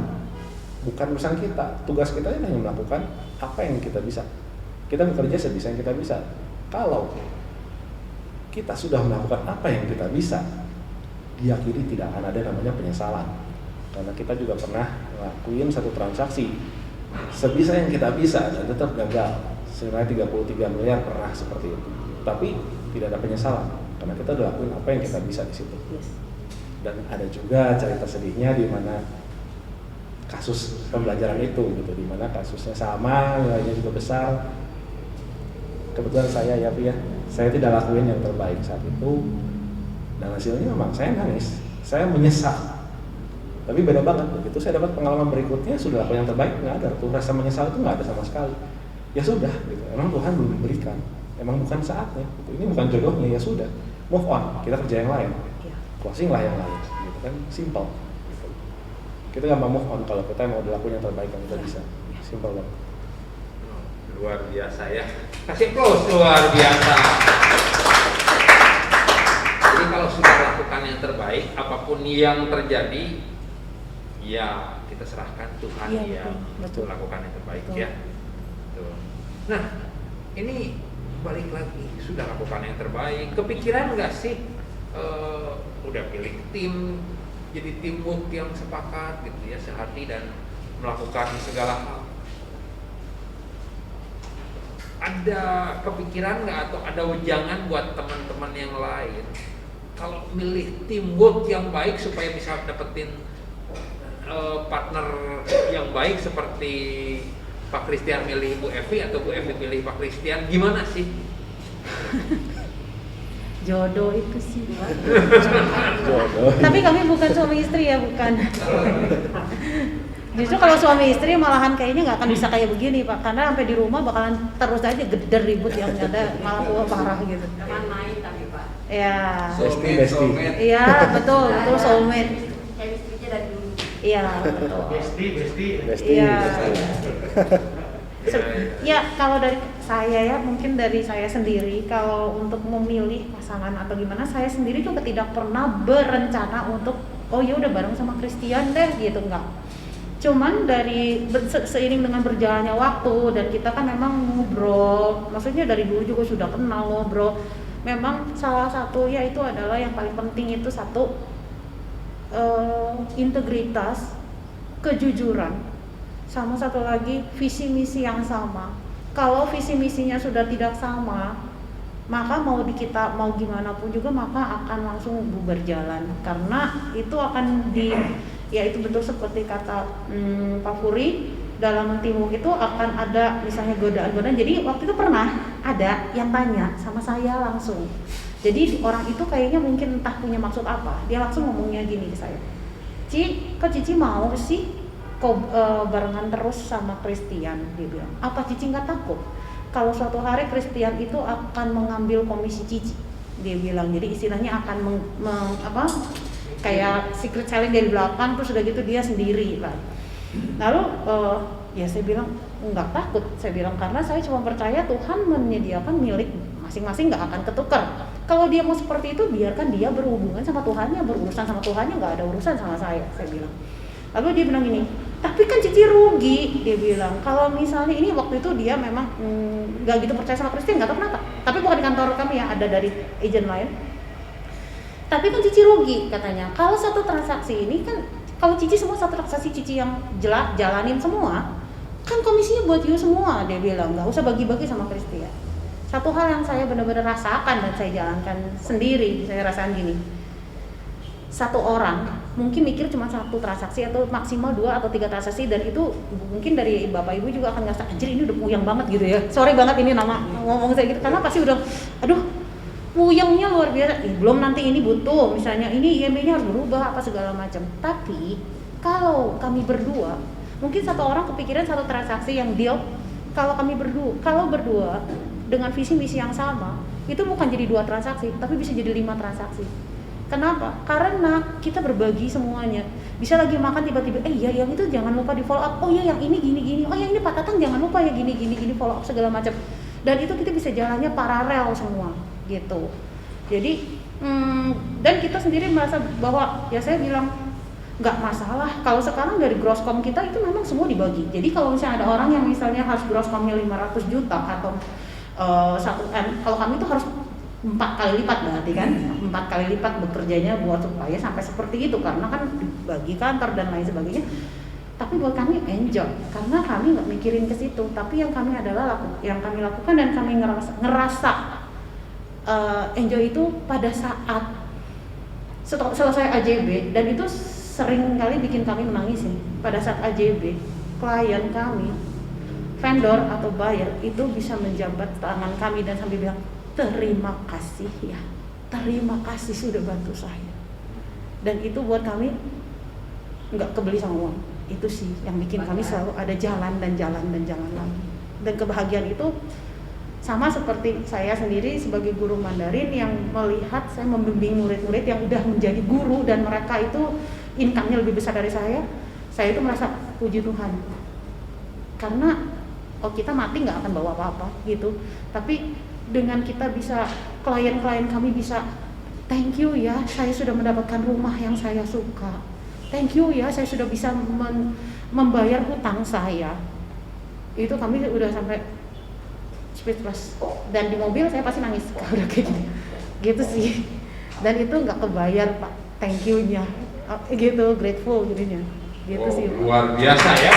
bukan urusan kita. Tugas kita hanya melakukan apa yang kita bisa. Kita bekerja sebisa yang kita bisa. Kalau kita sudah melakukan apa yang kita bisa, diyakini tidak akan ada namanya penyesalan. Karena kita juga pernah ngelakuin satu transaksi sebisa yang kita bisa dan tetap gagal. Sebenarnya 33 miliar pernah seperti itu. Tapi tidak ada penyesalan karena kita udah lakuin apa yang kita bisa di situ. Dan ada juga cerita sedihnya di mana kasus pembelajaran itu gitu, di mana kasusnya sama, nilainya juga besar. Kebetulan saya saya tidak lakuin yang terbaik saat itu dan hasilnya memang saya nangis, saya menyesal. Tapi beda banget, begitu saya dapat pengalaman berikutnya sudah lakukan yang terbaik, nggak ada tuh rasa menyesal itu, nggak ada sama sekali. Ya sudah, gitu. Emang Tuhan belum memberikan, emang bukan saatnya, gitu. Ini bukan jodohnya, ya sudah, move on, kita kerja yang lain, closing lah yang lain, gitu kan, simple. Gitu. Kita gampang move on kalau kita mau dilakuin yang terbaik yang kita bisa, simple banget. Luar biasa ya, kasih close, luar biasa. Jadi kalau sudah lakukan yang terbaik, apapun yang terjadi, ya kita serahkan Tuhan yang melakukan yang terbaik. Betul. Ya. Betul. Nah, ini balik lagi, sudah lakukan yang terbaik. Kepikiran nggak sih udah pilih tim, jadi teamwork yang sepakat gitu ya, sehati dan melakukan segala hal. Ada kepikiran nggak atau ada wejangan buat teman-teman yang lain kalau milih teamwork yang baik supaya bisa dapetin partner yang baik seperti Pak Christian milih Bu Evi atau Bu Evi milih Pak Christian, gimana sih? Jodoh itu sih. Jodoh. Tapi kami bukan suami istri ya, bukan. Justru kalau suami istri malahan kayaknya nggak akan bisa kayak begini Pak, karena sampai di rumah bakalan terus aja geder ribut yang ada malah tua parah gitu. Teman main tapi Pak. Iya. Soulmate. Iya betul soulmate. Chemistry-nya dari dulu. Iya betul. Besti. Iya. Ya kalau dari saya ya, mungkin dari saya sendiri kalau untuk memilih pasangan atau gimana, saya sendiri juga tidak pernah berencana untuk oh ya udah bareng sama Christian deh gitu, enggak. Cuman dari seiring dengan berjalannya waktu dan kita kan memang ngobrol, maksudnya dari dulu juga sudah kenal ngobrol. Memang salah satu ya itu adalah yang paling penting itu satu integritas, kejujuran, sama satu lagi visi misi yang sama. Kalau visi misinya sudah tidak sama, maka mau gimana pun juga maka akan langsung bubar jalan, karena itu akan ya itu betul seperti kata Pak Furi, dalam teamwork itu akan ada misalnya godaan-godaan. Jadi waktu itu pernah ada yang tanya sama saya langsung. Jadi orang itu kayaknya mungkin entah punya maksud apa, dia langsung ngomongnya gini ke saya, kok Cici mau sih barengan terus sama Christian? Dia bilang, apa Cici nggak takut kalau suatu hari Christian itu akan mengambil komisi Cici? Dia bilang, jadi istilahnya akan kayak secret selling dari belakang, terus udah gitu dia sendiri lah. Lalu ya saya bilang nggak takut, saya bilang karena saya cuma percaya Tuhan menyediakan milik masing-masing, nggak akan ketukar. Kalau dia mau seperti itu, biarkan dia berhubungan sama Tuhannya, berurusan sama Tuhannya, nggak ada urusan sama saya bilang. Lalu dia bilang gini, tapi kan Cici rugi, dia bilang. Kalau misalnya ini waktu itu dia memang nggak gitu percaya sama Kristen, nggak tahu kenapa. Tapi bukan di kantor kami ya, ada dari agent lain. Tapi kan Cici rugi katanya. Kalau satu transaksi ini kan, kalau Cici semua satu transaksi Cici yang jalanin semua, kan komisinya buat you semua, dia bilang. Nggak usah bagi-bagi sama Kristen. Satu hal yang saya benar-benar rasakan dan saya jalankan sendiri, saya rasakan gini. Satu orang mungkin mikir cuma satu transaksi atau maksimal 2 atau 3 transaksi, dan itu mungkin dari bapak ibu juga akan ngerasa anjir ini udah puyeng banget gitu ya, sorry banget ini nama ngomong saya gitu, karena pasti udah aduh puyengnya luar biasa, belum nanti ini butuh misalnya ini IMB-nya harus berubah apa segala macam. Tapi kalau kami berdua, mungkin satu orang kepikiran satu transaksi yang deal, kalau berdua dengan visi misi yang sama, itu bukan jadi 2 transaksi tapi bisa jadi 5 transaksi. Kenapa? Karena kita berbagi semuanya. Bisa lagi makan tiba-tiba, ya yang itu jangan lupa di follow up. Oh ya yang ini gini-gini. Oh yang ini Pak Tatang jangan lupa ya gini-gini follow up segala macam. Dan itu kita bisa jalannya paralel semua gitu. Jadi dan kita sendiri merasa bahwa ya saya bilang nggak masalah. Kalau sekarang dari gross com kita itu memang semua dibagi. Jadi kalau misalnya ada orang yang misalnya harus gross com-nya 500 juta atau 1M, kalau kami itu harus 4 kali lipat, berarti kan 4 kali lipat bekerjanya buat supaya sampai seperti itu, karena kan bagi kantor dan lain sebagainya. Tapi buat kami enjoy, karena kami nggak mikirin ke situ. Tapi yang kami lakukan dan kami ngerasa enjoy itu pada saat selesai AJB, dan itu sering kali bikin kami menangis sih. Pada saat AJB, klien kami, vendor atau buyer itu bisa menjabat tangan kami dan sambil bilang, terima kasih ya, terima kasih sudah bantu saya. Dan itu buat kami nggak kebeli sama uang. Itu sih yang bikin kami selalu ada jalan dan jalan dan jalan lagi. Dan kebahagiaan itu sama seperti saya sendiri sebagai guru Mandarin yang melihat saya membimbing murid-murid yang udah menjadi guru dan mereka itu income-nya lebih besar dari saya itu merasa puji Tuhan. Karena kita mati nggak akan bawa apa-apa gitu. Tapi dengan kita bisa, klien-klien kami bisa, thank you ya, saya sudah mendapatkan rumah yang saya suka. Thank you ya, saya sudah bisa membayar hutang saya. Itu kami udah sampai speechless. Dan di mobil saya pasti nangis kalau udah kayak gini. Gitu sih. Dan itu nggak kebayar Pak, thank you-nya. Gitu, grateful jadinya. Gitu sih. Luar biasa ya.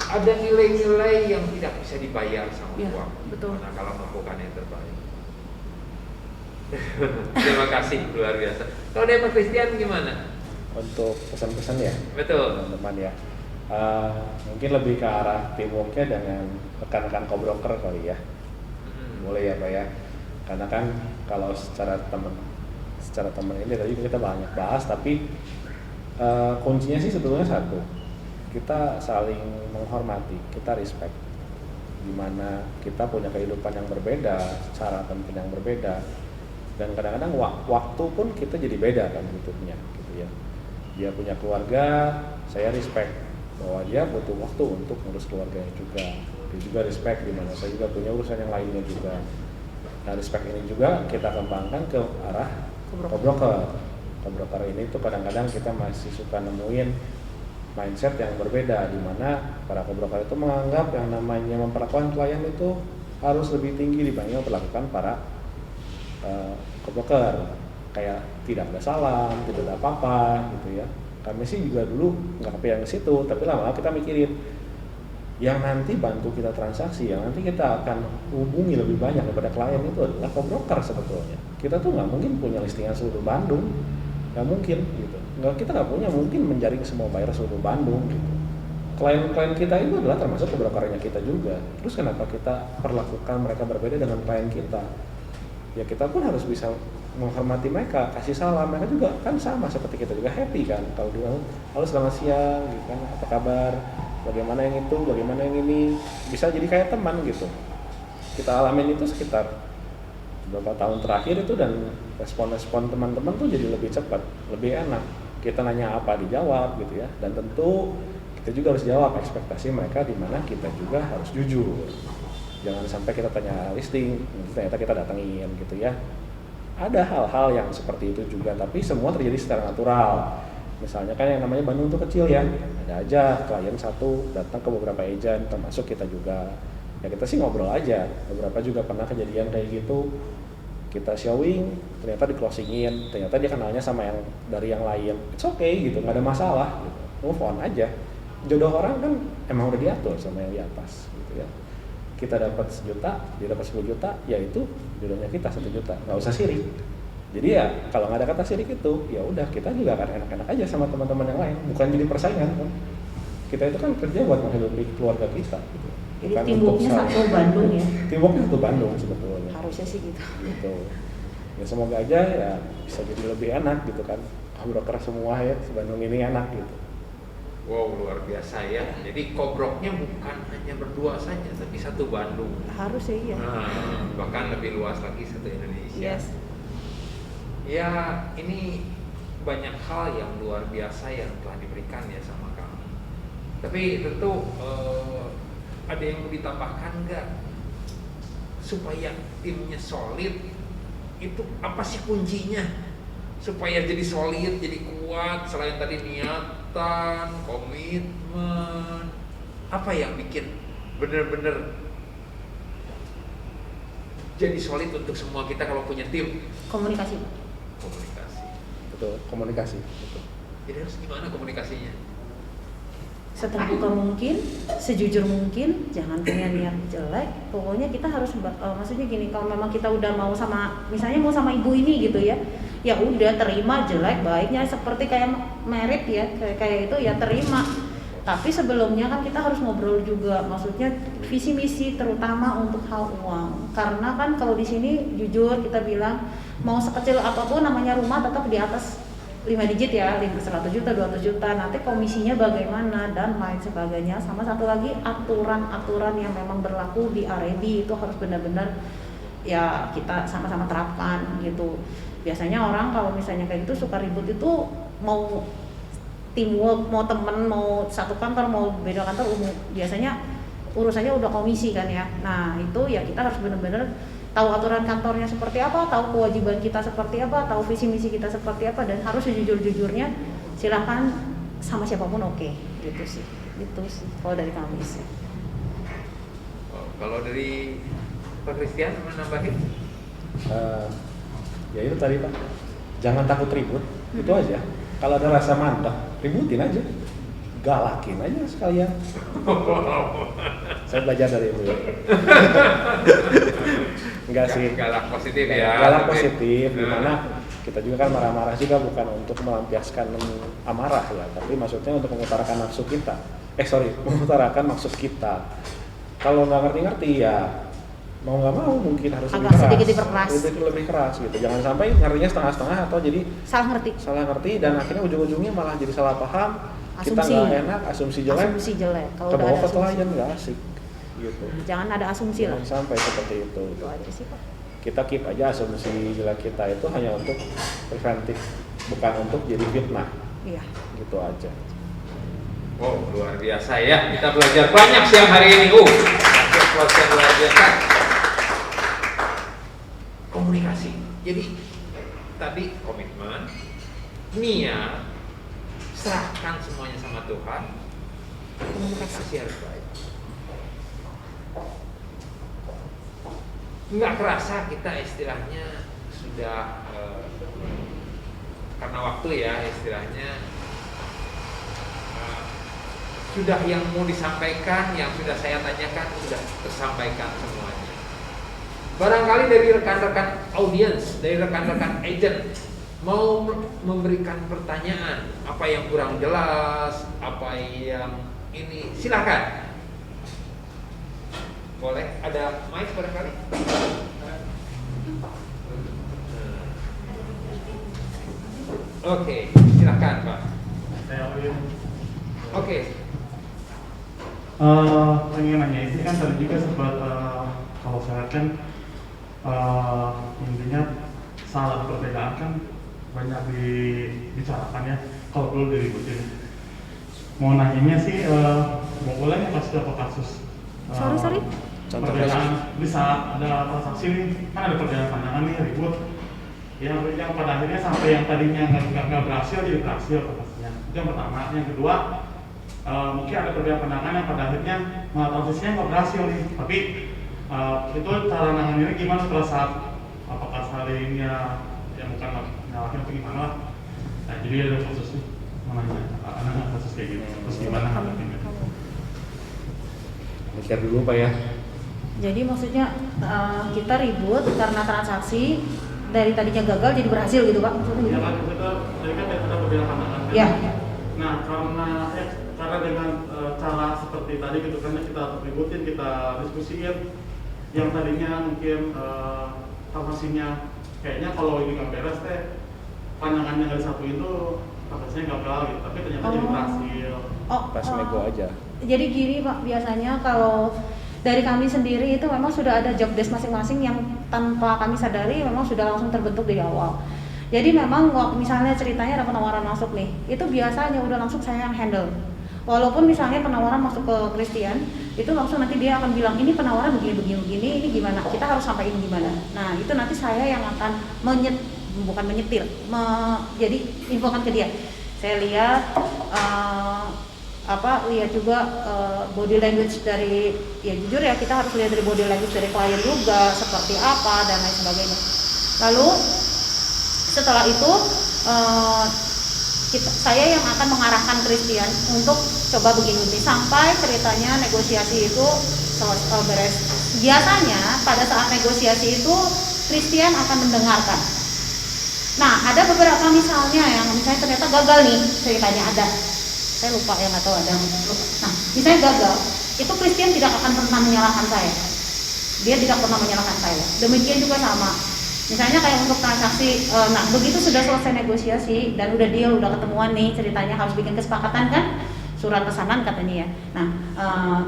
Ada nilai-nilai yang tidak bisa dibayar sama ya, uang. Betul. Mana kalau melakukan yang terbaik. Terima kasih, luar biasa. Kalau dari Pak Christian gimana? Untuk pesan-pesan ya? Betul. Teman-teman ya. Mungkin lebih ke arah teamworknya dengan rekan-rekan co-broker kali ya. Boleh ya Pak ya. Karena kan kalau secara teman ini tadi kita banyak bahas, tapi kuncinya sih sebetulnya satu. Kita saling menghormati, kita respect. Dimana kita punya kehidupan yang berbeda, cara pemikiran yang berbeda, dan kadang-kadang waktu pun kita jadi beda kan hidupnya, gitu ya. Dia punya keluarga, saya respect bahwa dia butuh waktu untuk ngurus keluarganya juga. Dia juga respect dimana saya juga punya urusan yang lainnya juga. Nah respect ini juga kita kembangkan ke arah co-broker. Co-broker ini tuh kadang-kadang kita masih suka nemuin mindset yang berbeda, di mana para co-broker itu menganggap yang namanya memperlakukan klien itu harus lebih tinggi dibanding memperlakukan para co-broker. kayak tidak ada salam, tidak ada apa-apa gitu ya. Kami sih juga dulu nggak kepikiran ke situ, tapi lama-lama kita mikirin yang nanti bantu kita transaksi, yang nanti kita akan hubungi lebih banyak daripada klien itu adalah co-broker sebetulnya. Kita tuh nggak mungkin punya listingan seluruh Bandung, nggak mungkin gitu. Kita nggak punya mungkin menjaring semua buyer seluruh Bandung gitu. Klien-klien kita itu adalah termasuk co-brokernya kita juga. Terus kenapa kita perlakukan mereka berbeda dengan klien kita? Ya kita pun harus bisa menghormati mereka, kasih salam. Mereka juga kan sama seperti kita juga happy kan. Tahu dulu, halo selamat siang, gitu kan, apa kabar? Bagaimana yang itu, bagaimana yang ini, bisa jadi kayak teman gitu. Kita alamin itu sekitar beberapa tahun terakhir itu, dan respon-respon teman-teman tuh jadi lebih cepat, lebih enak. Kita nanya apa dijawab gitu ya, dan tentu kita juga harus jawab ekspektasi mereka, di mana kita juga harus jujur. Jangan sampai kita tanya listing, ternyata kita datengin gitu ya. Ada hal-hal yang seperti itu juga, tapi semua terjadi secara natural. Misalnya kan yang namanya Bandung itu kecil ya, ada aja klien satu datang ke beberapa agent, termasuk kita juga. Ya kita sih ngobrol aja, beberapa juga pernah kejadian kayak gitu. Kita showing, ternyata di closingin, ternyata dia kenalnya sama yang dari yang lain. It's okay gitu, nggak ada masalah gitu. Move on aja. Jodoh orang kan emang udah diatur sama yang di atas gitu ya. Kita dapat 1 juta, dia dapat 10 juta, ya itu jodohnya kita 1 juta, nggak usah sirik. Jadi ya kalau nggak ada kata sirik itu, ya udah kita juga akan enak-enak aja sama teman-teman yang lain, bukan jadi persaingan kan. Kita itu kan kerja buat menghidupi keluarga kita. Gitu. Jadi timbuknya satu Bandung ya? Timbuknya satu Bandung sebetulnya. Harusnya sih gitu. Gitu. Ya semoga aja ya bisa jadi lebih enak gitu kan. Broker semua ya, Bandung ini enak gitu. Wow, luar biasa ya. Jadi kobroknya bukan hanya berdua saja, tapi satu Bandung. Harusnya iya. Nah, bahkan lebih luas lagi satu Indonesia. Yes. Ya, ini banyak hal yang luar biasa yang telah diberikan ya sama kami. Tapi tentu ada yang mau ditambahkan nggak? Supaya timnya solid, itu apa sih kuncinya? Supaya jadi solid, jadi kuat, selain tadi niatan, komitmen, apa yang bikin bener-bener jadi solid untuk semua kita kalau punya tim? Komunikasi. Komunikasi. Betul, komunikasi. Betul. Jadi harus gimana komunikasinya? Seterbuka mungkin, sejujur mungkin, jangan punya niat jelek. Pokoknya kita harus maksudnya gini, kalau memang kita udah mau sama, misalnya mau sama ibu ini gitu ya, ya udah terima jelek baiknya, seperti kayak merit ya, kayak itu ya terima. Tapi sebelumnya kan kita harus ngobrol juga, maksudnya visi misi terutama untuk hal uang. Karena kan kalau di sini jujur kita bilang mau sekecil apapun namanya rumah tetap di atas 5 digit ya, 100 juta, 200 juta, nanti komisinya bagaimana dan lain sebagainya. Sama satu lagi aturan-aturan yang memang berlaku di R&D itu harus benar-benar ya kita sama-sama terapkan gitu. Biasanya orang kalau misalnya kayak gitu suka ribut itu, mau teamwork, mau temen, mau satu kantor, mau beda kantor, biasanya urusannya udah komisi kan ya. Nah itu ya kita harus benar-benar tahu aturan kantornya seperti apa, tahu kewajiban kita seperti apa, tahu visi misi kita seperti apa, dan harus sejujur-jujurnya. Silahkan sama siapapun oke. Gitu sih kalau dari kami sih. Kalau dari Pak Christian menambahin? Ya itu tadi Pak, jangan takut ribut, itu aja. Kalau ada rasa mandek, ributin aja, galakin aja sekalian. Saya belajar dari itu ya. Enggak sih. Galak positif ya. Galak positif, dimana kita juga kan marah-marah juga bukan untuk melampiaskan amarah ya, tapi maksudnya untuk mengutarakan nafsu kita. Mengutarakan maksud kita. Kalau nggak ngerti-ngerti ya mau nggak mau mungkin harus agak sedikit diperkeras. Lebih keras gitu. Jangan sampai ngertinya setengah-setengah atau jadi salah ngerti dan akhirnya ujung-ujungnya malah jadi salah paham. Asumsi. Kita nggak enak, asumsi jelek. Kalau udah ada asumsi klien nggak asik gitu. Jangan ada asumsi lah. Sampai seperti itu. Itu aja sih Pak. Kita keep aja asumsi jelek kita itu hanya untuk preventif, bukan untuk jadi fitnah. Iya. Gitu aja. Wow, luar biasa ya. Kita belajar banyak siang hari ini. Yang luar biasa. Komunikasi. Jadi tadi komitmen, niat, serahkan semuanya sama Tuhan. Komunikasi harus baik. Nggak kerasa kita istilahnya sudah karena waktu ya istilahnya, sudah yang mau disampaikan, yang sudah saya tanyakan sudah tersampaikan semuanya. Barangkali dari rekan-rekan audiens, dari rekan-rekan agent mau memberikan pertanyaan, apa yang kurang jelas, apa yang ini, silakan. Boleh, ada mic barangkali? Oke, silakan Pak. Oke. Pengen nanya ini kan tadi juga sempat kalau saya kan intinya salah perbedaan kan banyak dibicarakan ya, kalau perlu diributin. Mau nanyanya sih boleh nggak kasih contoh kasus? Sorry. Perbedaan bisa ada transaksi nih, kan ada perbedaan pandangan nih ribut. Yang pada akhirnya sampai yang tadinya nggak berhasil jadi berhasil transaksinya. Itu yang pertama. Yang kedua, mungkin ada perbedaan pandangan yang pada akhirnya transisinya nggak berhasil nih, tapi itu cara nanganinnya gimana setelah saat apakah salingnya yang bukan nyalahin atau gimana lah. Nah jadi ada kasus nih, mana kasus kayak gitu, terus gimana hadapinnya? Mikir dulu Pak ya. Jadi maksudnya kita ribut karena transaksi dari tadinya gagal jadi berhasil gitu Pak? Maksudnya gitu? Ya kan, kita tadi kan ada perbedaan pandangan kan? Ya. Nah karena dengan cara seperti tadi gitu kan kita ributin, kita diskusiin, yang tadinya mungkin transaksinya kayaknya kalau ini nggak beres teh pandangannya nggak disatuin tuh transaksinya gagal gitu, tapi ternyata jadi berhasil. Pas nego aja. Jadi gini Pak, biasanya kalau dari kami sendiri itu memang sudah ada job desk masing-masing yang tanpa kami sadari memang sudah langsung terbentuk dari awal. Jadi memang misalnya ceritanya ada penawaran masuk nih, itu biasanya udah langsung saya yang handle. Walaupun misalnya penawaran masuk ke Christian, itu langsung nanti dia akan bilang ini penawaran begini, ini gimana, kita harus sampaikan gimana. Nah itu nanti saya yang akan jadi infokan ke dia. Saya lihat lihat juga body language dari, ya jujur ya kita harus lihat dari body language dari klien juga seperti apa dan lain sebagainya. Lalu setelah itu saya yang akan mengarahkan Christian untuk coba begini sampai ceritanya negosiasi itu beres. Biasanya pada saat negosiasi itu Christian akan mendengarkan. Nah ada beberapa misalnya ternyata gagal nih ceritanya ada. Saya lupa ya, nggak tahu ada. Nah, misalnya gagal, itu Christian tidak akan pernah menyalahkan saya. Dia tidak pernah menyalahkan saya. Demikian juga sama. Misalnya kayak untuk transaksi, nah begitu sudah selesai negosiasi dan udah deal, udah ketemuan nih ceritanya harus bikin kesepakatan kan, surat pesanan katanya ya. Nah,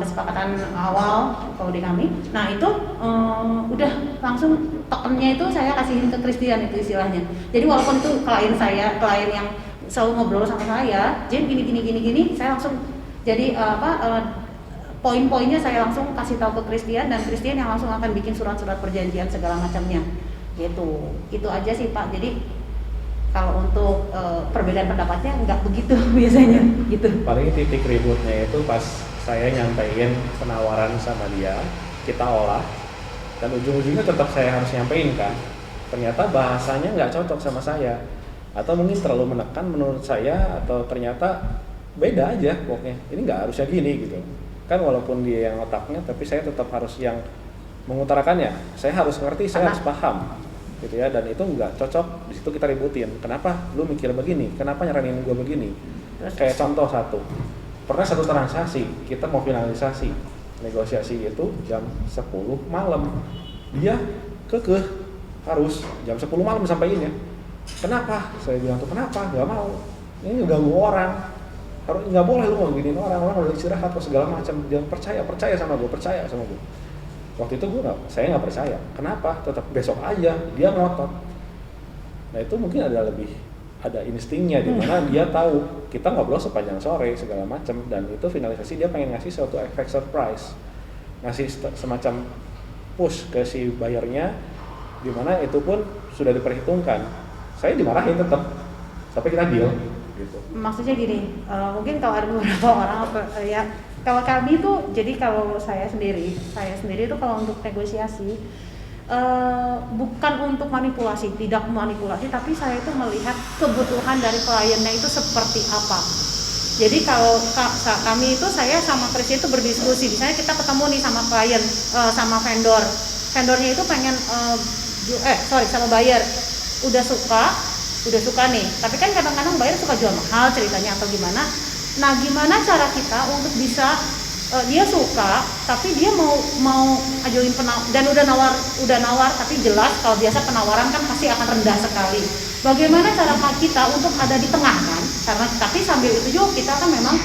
kesepakatan awal kalau di kami. Nah itu udah langsung tokennya itu saya kasihin ke Christian itu istilahnya. Jadi walaupun itu klien yang selalu ngobrol sama saya, Jen gini, saya langsung jadi poin-poinnya saya langsung kasih tahu ke Christian dan Christian yang langsung akan bikin surat-surat perjanjian segala macamnya, gitu. Itu aja sih Pak. Jadi kalau untuk perbedaan pendapatnya nggak begitu biasanya, gitu. Paling titik ributnya itu pas saya nyampein penawaran sama dia, kita olah, dan ujung-ujungnya tetap saya harus nyampein kan. Ternyata bahasanya nggak cocok sama saya. Atau mungkin terlalu menekan menurut saya, atau ternyata beda aja pokoknya, ini nggak harusnya gini gitu kan. Walaupun dia yang otaknya, tapi saya tetap harus yang mengutarakannya. Saya harus ngerti, saya harus paham gitu ya, dan itu nggak cocok. Di situ kita ributin, kenapa lu mikir begini, kenapa nyaranin gue begini. Kayak contoh satu, pernah satu transaksi kita mau finalisasi negosiasi itu jam 10 malam, dia kekeh harus jam 10 malam sampaiin ya. Kenapa? Saya bilang tuh kenapa? Gak mau. Ini ganggu orang. Harus nggak boleh lu ngeginiin orang udah istirahat atau segala macam. Dia percaya sama gue. Waktu itu saya nggak percaya. Kenapa? Tetap besok aja. Dia ngotot. Nah itu mungkin ada instingnya di mana dia tahu kita ngobrol sepanjang sore segala macam, dan itu finalisasi dia pengen ngasih suatu efek surprise, ngasih semacam push ke si buyernya, di mana itu pun sudah diperhitungkan. Saya dimarahin tetap sampai kita deal gitu. Maksudnya gini, mungkin kalau ada beberapa orang kalau kami tuh, jadi kalau saya sendiri itu kalau untuk negosiasi bukan untuk manipulasi, tidak manipulasi, tapi saya itu melihat kebutuhan dari kliennya itu seperti apa. Jadi kalau kami itu, saya sama Chris itu berdiskusi, misalnya kita ketemu nih sama klien, sama vendornya itu pengen, sama buyer, udah suka nih, tapi kan kadang-kadang buyer suka jual mahal ceritanya atau gimana. Nah, gimana cara kita untuk bisa dia suka, tapi dia mau ajuin dan udah nawar, tapi jelas kalau biasa penawaran kan pasti akan rendah sekali. Bagaimana cara kita untuk ada di tengah kan? Karena tapi sambil itu juga kita kan memang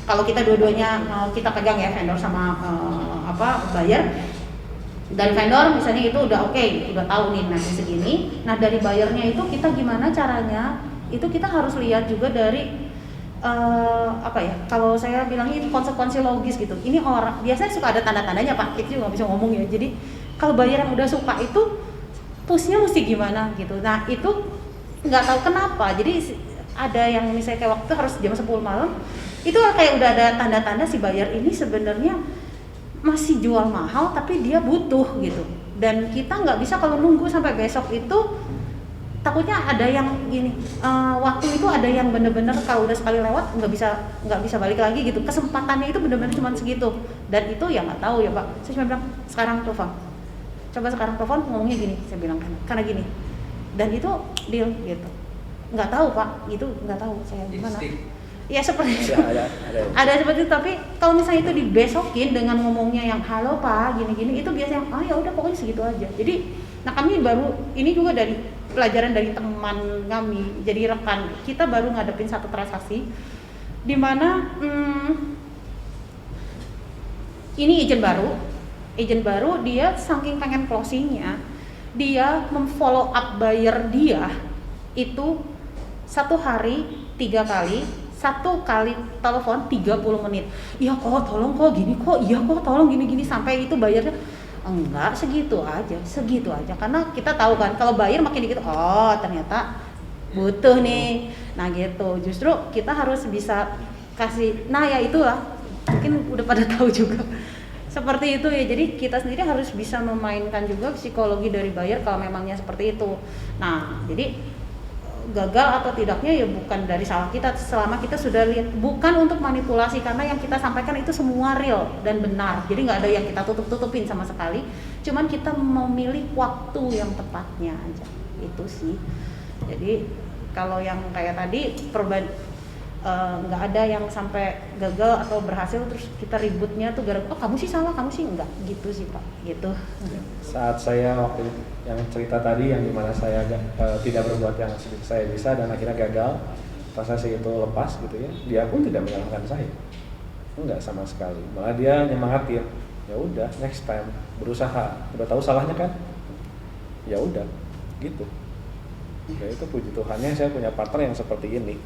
kalau kita dua-duanya kita pegang ya, vendor sama buyer. Dari vendor misalnya itu udah oke, udah tahu nih nanti segini. Nah, dari buyernya itu kita gimana caranya? Itu kita harus lihat juga dari kalau saya bilang ini konsekuensi logis gitu. Ini orang biasanya suka ada tanda-tandanya Pak, itu juga nggak bisa ngomong ya. Jadi kalau buyer yang udah suka itu pushnya mesti gimana gitu. Nah itu nggak tahu kenapa. Jadi ada yang misalnya kayak waktu harus jam 10 malam, itu kayak udah ada tanda-tanda si buyer ini sebenarnya masih jual mahal tapi dia butuh gitu. Dan kita nggak bisa kalau nunggu sampai besok itu. Takutnya ada yang gini, waktu itu ada yang bener-bener kalau udah sekali lewat nggak bisa balik lagi gitu. Kesempatannya itu bener-bener cuma segitu, dan itu ya nggak tahu ya Pak. Saya cuma bilang sekarang telepon, coba sekarang telepon ngomongnya gini, saya bilang karena gini, dan itu deal gitu. Nggak tahu Pak, itu nggak tahu saya gimana. Ya seperti itu. Ada seperti itu, tapi kalau misalnya itu dibesokin dengan ngomongnya yang halo Pak, gini-gini, itu biasanya ya udah pokoknya segitu aja. Jadi, nah kami baru ini juga dari pelajaran dari teman kami, jadi rekan kita baru ngadepin satu transaksi di mana ini agent baru dia saking pengen closingnya, dia memfollow up buyer dia itu 1 hari 3 kali, 1 kali telepon 30 menit. Iya kok tolong kok gini kok, iya kok tolong gini-gini, sampai itu bayarnya enggak segitu aja karena kita tahu kan kalau buyer makin dikit ternyata butuh nih. Nah gitu, justru kita harus bisa kasih, nah ya itulah mungkin udah pada tahu juga seperti itu ya. Jadi kita sendiri harus bisa memainkan juga psikologi dari buyer kalau memangnya seperti itu. Nah jadi gagal atau tidaknya ya bukan dari salah kita selama kita sudah lihat, bukan untuk manipulasi, karena yang kita sampaikan itu semua real dan benar, jadi nggak ada yang kita tutup-tutupin sama sekali, cuman kita memilih waktu yang tepatnya aja, itu sih. Jadi kalau yang kayak tadi nggak ada yang sampai gagal atau berhasil terus kita ributnya tuh gara-gara kamu sih salah, kamu sih enggak, gitu sih Pak, gitu. Saat saya waktu yang cerita tadi yang dimana saya tidak berbuat yang saya bisa dan akhirnya gagal, transaksi itu lepas gitu ya, dia pun tidak menyalahkan saya, enggak sama sekali, malah dia nyemangatin, ya udah next time berusaha, udah tahu salahnya kan, ya udah gitu. Ya itu puji Tuhannya saya punya partner yang seperti ini.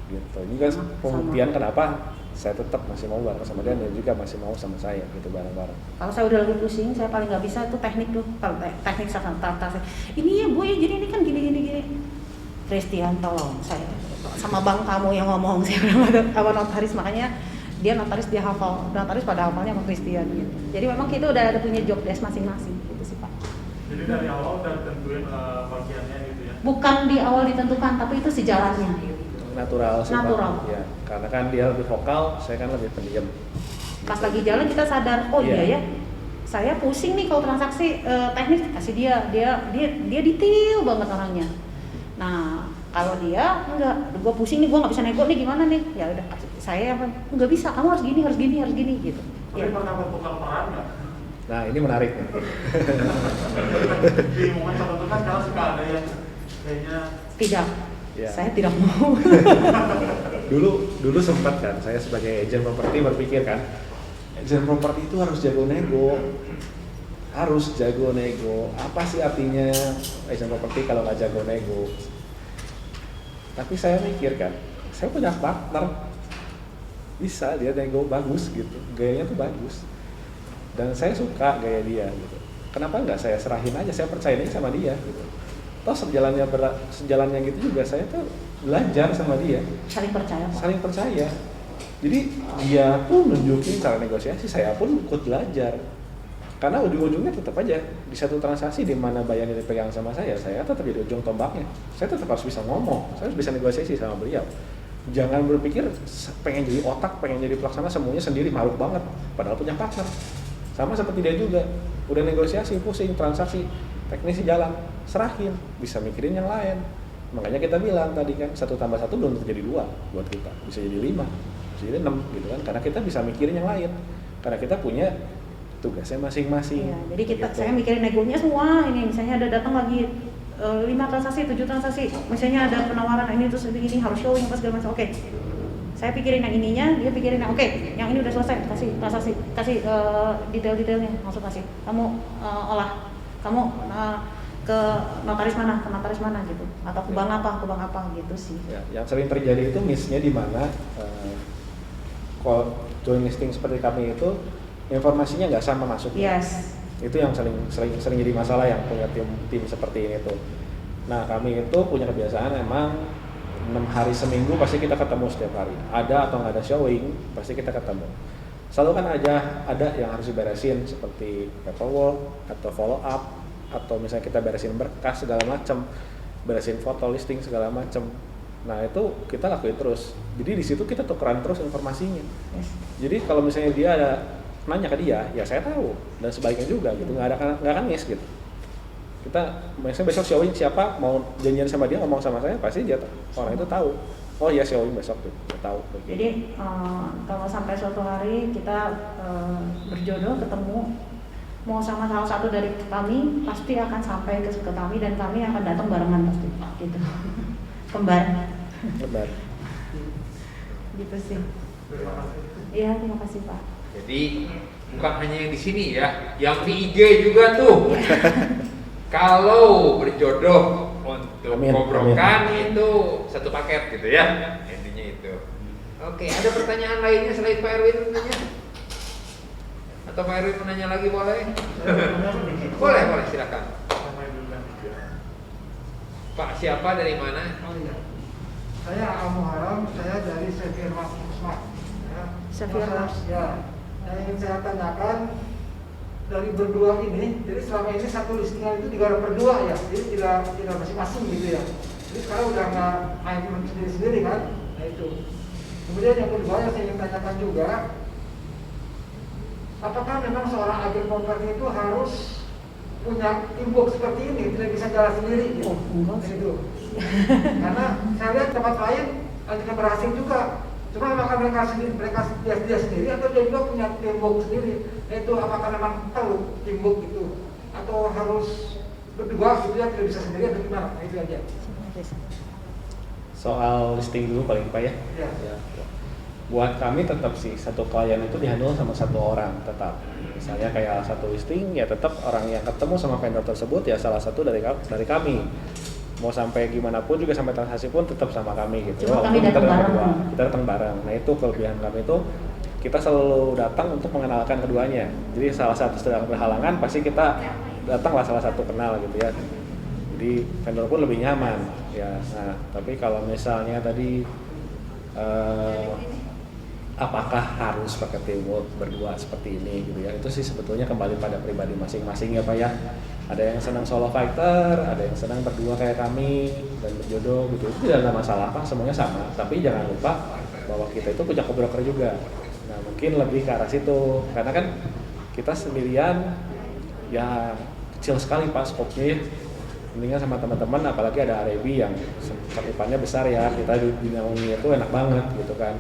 Gitu. Ini kan pembuktian kenapa saya tetap masih mau bareng sama dia dan juga masih mau sama saya gitu bareng-bareng. Kalau saya udah lagi pusing, saya paling nggak bisa itu teknik tuh, kalau teknik saya ini ya Bu ya, jadi ini kan gini. Christian tolong saya sama bang kamu yang ngomong, saya bilang apa notaris, makanya dia notaris, dia hafal, notaris pada hafalnya sama Christian gitu. Jadi memang kita udah ada punya job desk masing-masing gitu sih Pak. Jadi dari awal udah tentuin bagiannya gitu ya? Bukan di awal ditentukan, tapi itu sejalannya. Natural sih Natural. Pak. Ya, karena kan dia lebih vokal, saya kan lebih pendiam. Pas lagi jalan kita sadar, iya ya, saya pusing nih kalau transaksi teknis, kasih dia detail banget orangnya. Nah kalau dia enggak, gue pusing nih, gue nggak bisa nego nih, gimana nih? Ya udah, saya nggak bisa, kamu harus gini gitu. Tapi pernah bertukar peran nggak? Nah ini menarik. Di momen tertentu kan kalau suka ada yang kayaknya tidak. Ya. Saya tidak mau. dulu sempat kan saya sebagai agent properti berpikir kan, agent properti itu harus jago nego. Apa sih artinya agent properti kalau nggak jago nego? Tapi saya mikir kan, saya punya partner bisa dia nego bagus gitu, gayanya tuh bagus, dan saya suka gaya dia gitu. Kenapa nggak saya serahin aja, saya percaya ini sama dia gitu. Toh sejalannya gitu juga saya tuh belajar sama dia. Saling percaya. Jadi dia pun nunjukin cara negosiasi, saya pun ikut belajar. Karena ujung-ujungnya tetap aja di satu transaksi di mana bayarnya dipegang sama saya tetap jadi ujung tombaknya. Saya tetap harus bisa ngomong, saya harus bisa negosiasi sama beliau. Jangan berpikir pengen jadi otak, pengen jadi pelaksana semuanya sendiri, maruk banget. Padahal punya partner. Sama seperti dia juga, udah negosiasi, pusing, transaksi, teknisi jalan, serahin, bisa mikirin yang lain. Makanya kita bilang tadi kan 1 tambah 1 belum tentu jadi 2 buat kita, bisa jadi 5, bisa jadi 6 gitu kan, karena kita bisa mikirin yang lain, karena kita punya tugasnya masing-masing. Iya, jadi gitu. saya mikirin negonya semua, ini misalnya ada datang lagi 5 transaksi, 7 transaksi, misalnya ada penawaran ini terus ini harus showing apa segala macam. Oke. Saya pikirin yang ininya, dia pikirin yang oke, yang ini udah selesai, kasih transaksi, kasih detail-detailnya, langsung kasih. Kamu olah, kamu ke notaris mana gitu, atau ke bank apa gitu sih. Ya, yang sering terjadi itu miss-nya di mana kalau joint listing seperti kami itu informasinya nggak sama masuknya. Yes. Itu yang sering jadi masalah yang punya tim seperti ini tuh. Nah, kami itu punya kebiasaan emang 6 hari seminggu pasti kita ketemu setiap hari. Ada atau nggak ada showing, pasti kita ketemu. Selalu kan ada yang harus diberesin seperti paperwork atau follow up, atau misalnya kita beresin berkas segala macam, beresin foto listing segala macam. Nah, itu kita lakuin terus. Jadi di situ kita tukeran terus informasinya. Yes. Jadi kalau misalnya dia ada nanya ke dia, ya saya tahu, dan sebaliknya juga gitu, nggak akan miss gitu. Kita misalnya besok showing siapa mau janjian sama dia, ngomong sama saya, pasti dia orang itu tahu. Oh iya showing besok tuh, dia tahu. Jadi kalau sampai suatu hari kita berjodoh ketemu, mau sama salah satu dari kami pasti akan sampai ke kami dan kami akan datang barengan pasti, gitu. Kembar. Gitu sih. Iya, terima kasih Pak. Jadi bukan hanya yang di sini ya, yang di IG juga tuh. Kalau berjodoh untuk kobrokan itu satu paket gitu ya, intinya itu. Oke, ada pertanyaan lainnya selain Pak Erwin nanya? Atau Pak Erwin menanya lagi boleh? boleh silakan. Pak siapa dari mana? Oh iya, saya Al-Muharram, saya dari Sefir Mas Musma. Sefir Mas. Ya, yang ingin saya tanyakan dari berdua ini, jadi selama ini satu listingan itu digarap berdua ya, jadi tidak masing-masing gitu ya. Jadi sekarang udah nggak main sendiri-sendiri kan, nah itu. Kemudian yang kedua yang saya ingin tanyakan juga, apakah memang seorang agen properti itu harus punya teamwork seperti ini, tidak bisa jalan sendiri gitu? Oh, enggak sih. Gitu. Karena saya lihat tempat lain akhirnya berhasil juga. Cuma apakah mereka dia sendiri atau dia juga punya teamwork sendiri? Itu apakah memang perlu teamwork itu atau harus berdua gitu ya, tidak bisa sendiri atau gimana? Nah, itu aja. Soal listing dulu paling Pak ya. Ya. Buat kami tetap sih satu klien itu dihandle sama satu orang tetap. Misalnya kayak satu listing ya tetap orang yang ketemu sama vendor tersebut ya salah satu dari kami. Mau sampai gimana pun juga sampai transaksi pun tetap sama kami gitu. Cuma kami datang bareng. Kita datang bareng. Nah itu kelebihan kami itu kita selalu datang untuk mengenalkan keduanya. Jadi salah satu sedang berhalangan pasti kita datanglah salah satu kenal gitu ya. Jadi vendor pun lebih nyaman ya. Nah tapi kalau misalnya tadi apakah harus pakai teamwork berdua seperti ini gitu ya, itu sih sebetulnya kembali pada pribadi masing-masing ya Pak ya. Ada yang senang solo fighter, ada yang senang berdua kayak kami dan berjodoh gitu, itu tidak ada masalah Pak, semuanya sama. Tapi jangan lupa bahwa kita itu punya co-broker juga. Nah mungkin lebih ke arah situ, karena kan kita sendirian ya kecil sekali Pak skopnya ya. Mendingan sama teman-teman, apalagi ada REB yang cakupannya besar ya, kita dinaungi itu enak banget gitu kan.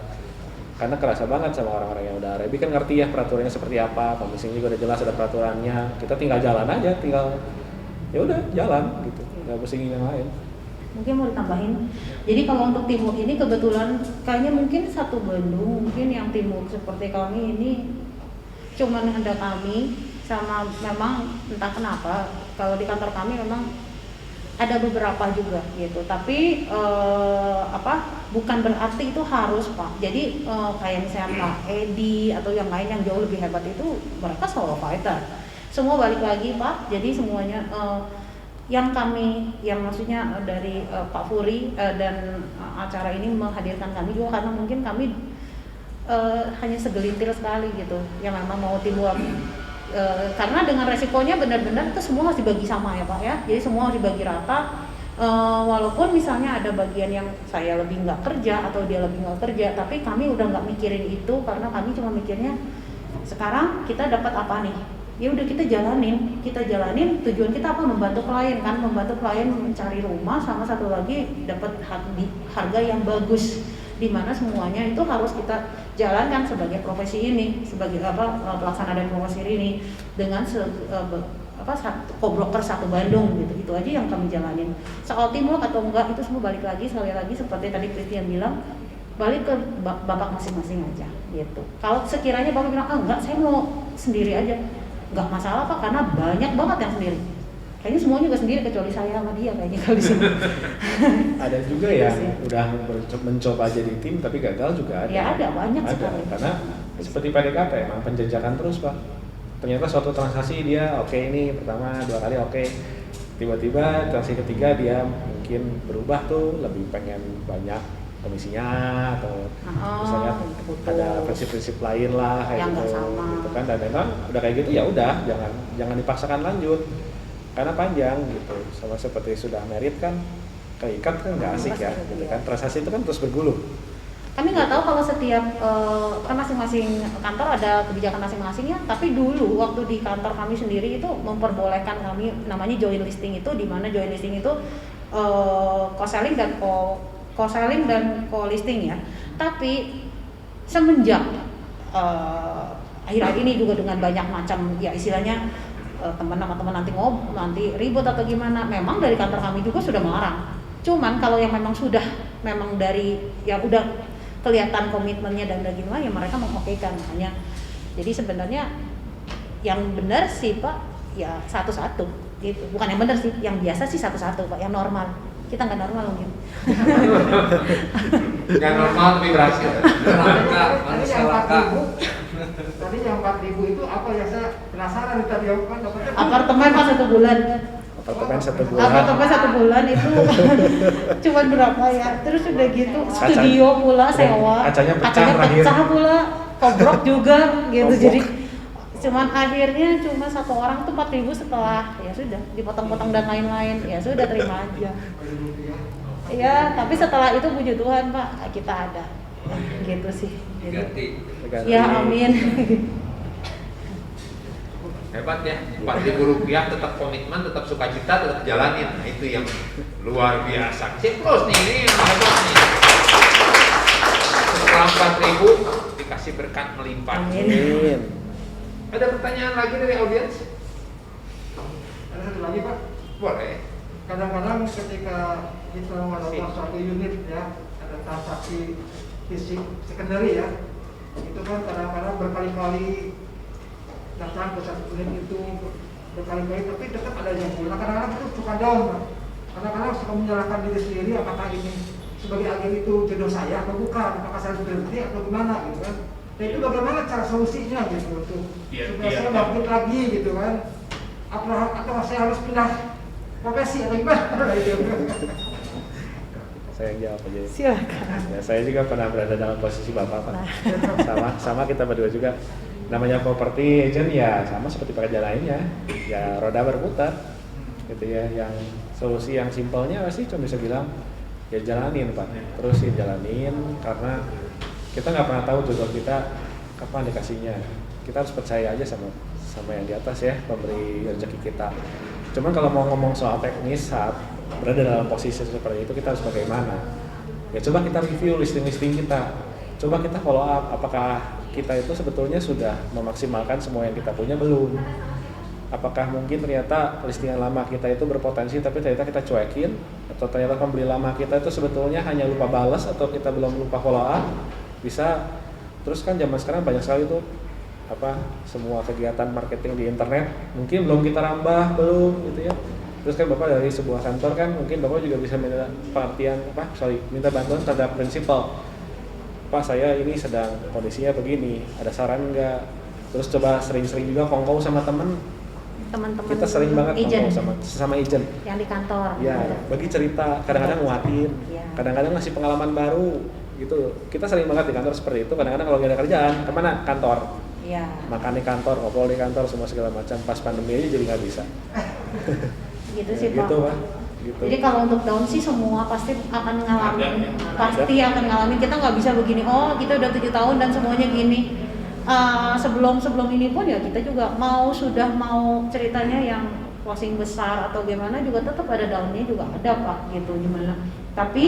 Karena kerasa banget sama orang-orang yang udah REB kan ngerti ya peraturannya seperti apa, komisinya juga udah jelas ada peraturannya, kita tinggal jalan aja, tinggal ya udah jalan gitu, nggak pusingin yang lain. Mungkin mau ditambahin, jadi kalau untuk teamwork ini kebetulan kayaknya mungkin satu Bandung, mungkin yang teamwork seperti kami ini cuman ada kami sama memang entah kenapa kalau di kantor kami memang ada beberapa juga gitu, tapi bukan berarti itu harus Pak. Jadi kayak misalnya Pak Edi atau yang lain yang jauh lebih hebat itu mereka solo fighter. Semua balik lagi Pak. Jadi semuanya yang kami, yang maksudnya dari Pak Furi dan acara ini menghadirkan kami juga karena mungkin kami hanya segelintir sekali gitu, yang memang mau teamwork. karena dengan resikonya benar-benar itu semua harus dibagi sama ya Pak ya, jadi semua harus dibagi rata. Walaupun misalnya ada bagian yang saya lebih nggak kerja atau dia lebih nggak kerja, tapi kami udah nggak mikirin itu karena kami cuma mikirnya sekarang kita dapat apa nih, ya udah kita jalanin, tujuan kita apa, membantu klien kan, membantu klien mencari rumah, sama satu lagi dapat harga yang bagus, dimana semuanya itu harus kita jalankan sebagai profesi ini, sebagai pelaksana dari profesi ini dengan co-broker satu Bandung gitu, itu aja yang kami jalanin. Soal teamwork atau enggak itu semua balik lagi sekali lagi seperti tadi Christian bilang, balik ke bapak masing-masing aja gitu. Kalau sekiranya bapak bilang enggak, saya mau sendiri aja, enggak masalah Pak, karena banyak banget yang sendiri. Kayaknya semua juga sendiri kecuali saya sama dia kayaknya kalau di sini. Ada juga yang udah mencoba jadi tim tapi gagal juga ada. Ya ada, banyak sekali. Karena seperti PDKT emang penjajakan terus Pak. Ternyata suatu transaksi dia oke ini pertama 2 kali oke. Tiba-tiba transaksi ketiga dia mungkin berubah tuh, lebih pengen banyak komisinya atau misalnya ada prinsip-prinsip lain lah kayak gitu kan, dan memang udah kayak gitu ya udah jangan dipaksakan lanjut karena panjang gitu, sama seperti sudah merit kan keikat kan nggak asik ya gitu kan, transaksi itu kan terus bergulung. Kami nggak tahu kalau setiap kan masing-masing kantor ada kebijakan masing-masingnya, tapi dulu waktu di kantor kami sendiri itu memperbolehkan kami namanya joint listing, itu di mana joint listing itu co-selling dan co-listing ya. Tapi semenjak akhir-akhir ini juga dengan banyak macam ya istilahnya teman sama teman nanti ribut atau gimana, memang dari kantor kami juga sudah melarang. Cuman kalau yang memang sudah memang dari yang udah kelihatan komitmennya dan gimana ya mereka mengokekan, makanya jadi sebenarnya yang benar sih Pak ya satu-satu gitu, bukan yang benar sih, yang biasa sih satu-satu Pak, yang normal. Kita nggak normal mungkin. Nggak normal tapi berhasil. Tadi yang 4.000 itu apa ya, saya penasaran tadi kan dapatnya apartemen Pak 1 bulan. Apartemen 1 bulan itu cuman berapa ya? Terus udah gitu studio pula sewa. Kacanya pecah pula, kobrok juga gitu. Jadi cuman akhirnya cuma 1 orang tuh 4.000 setelah ya sudah dipotong-potong dan lain-lain, ya sudah terima aja. Ya, tapi setelah itu puji Tuhan Pak kita ada. Gitu sih. Ganti. Ya amin. Hebat ya, Rp4.000 tetap komitmen, tetap sukacita, tetap jalanin. Nah itu yang luar biasa. Siklus nih, ini yang hebat nih. Setelah 4.000 dikasih berkat melimpah. Amin. Ada pertanyaan lagi dari audiens? Ada satu lagi Pak. Boleh. Kadang-kadang ketika kita melakukan suatu unit ya, ada transaksi fisik secondary ya, itu kan kadang-kadang berkali-kali datang ke satu unit itu berkali-kali, tapi tetap ada yang pulang. Kadang-kadang itu suka down Pak. Kadang-kadang suka menyalahkan diri sendiri, apakah ini sebagai agen itu jodoh saya atau bukan, apakah saya sudah berhenti atau gimana gitu kan. Dan itu bagaimana cara solusinya gitu untuk supaya saya bangkit lagi gitu kan, atau saya harus pindah profesi atau gimana gitu. Saya jawab aja. Silakan. Ya, saya juga pernah berada dalam posisi Bapak Pak. Sama kita berdua juga. Namanya properti agent ya sama seperti pekerjaan lainnya. Ya roda berputar. Gitu ya. Yang solusi yang simpelnya pasti cuma bisa bilang ya jalanin Pak. Terusin jalanin karena kita nggak pernah tahu jodoh kita kapan dikasihnya. Kita harus percaya aja sama yang di atas ya, pemberi rezeki kita. Cuman kalau mau ngomong soal teknis saat berada dalam posisi seperti itu kita harus bagaimana? Ya coba kita review listing-listing kita. Coba kita follow up apakah kita itu sebetulnya sudah memaksimalkan semua yang kita punya belum? Apakah mungkin ternyata listingan lama kita itu berpotensi tapi ternyata kita cuekin, atau ternyata pembeli lama kita itu sebetulnya hanya lupa balas atau kita belum lupa follow up? Bisa. Terus kan zaman sekarang banyak sekali tuh semua kegiatan marketing di internet mungkin belum kita rambah belum gitu ya. Terus kan Bapak dari sebuah kantor kan mungkin Bapak juga bisa minta minta bantuan terhadap prinsipal. Pak saya ini sedang kondisinya begini, ada saran nggak? Terus coba sering-sering juga kongkow sama teman-teman. Kita sering banget kongkow sama agent yang di kantor. Ya, bagi cerita, kadang-kadang nguatin, kadang-kadang ngasih pengalaman baru gitu. Kita sering banget di kantor seperti itu. Kadang-kadang kalau nggak ada kerjaan, kemana? Kantor. Iya. Makan di kantor, ngobrol di kantor, semua segala macam. Pas pandemi aja jadi nggak bisa. Gitu sih Pak. Gitu Pak. Gitu. Jadi kalau untuk down sih semua pasti akan ngalamin, pasti akan ngalamin. Kita nggak bisa begini, oh kita udah 7 tahun dan semuanya gini. Sebelum ini pun ya kita juga sudah mau ceritanya yang closing besar atau gimana juga tetap ada downnya juga ada Pak gitu gimana. Tapi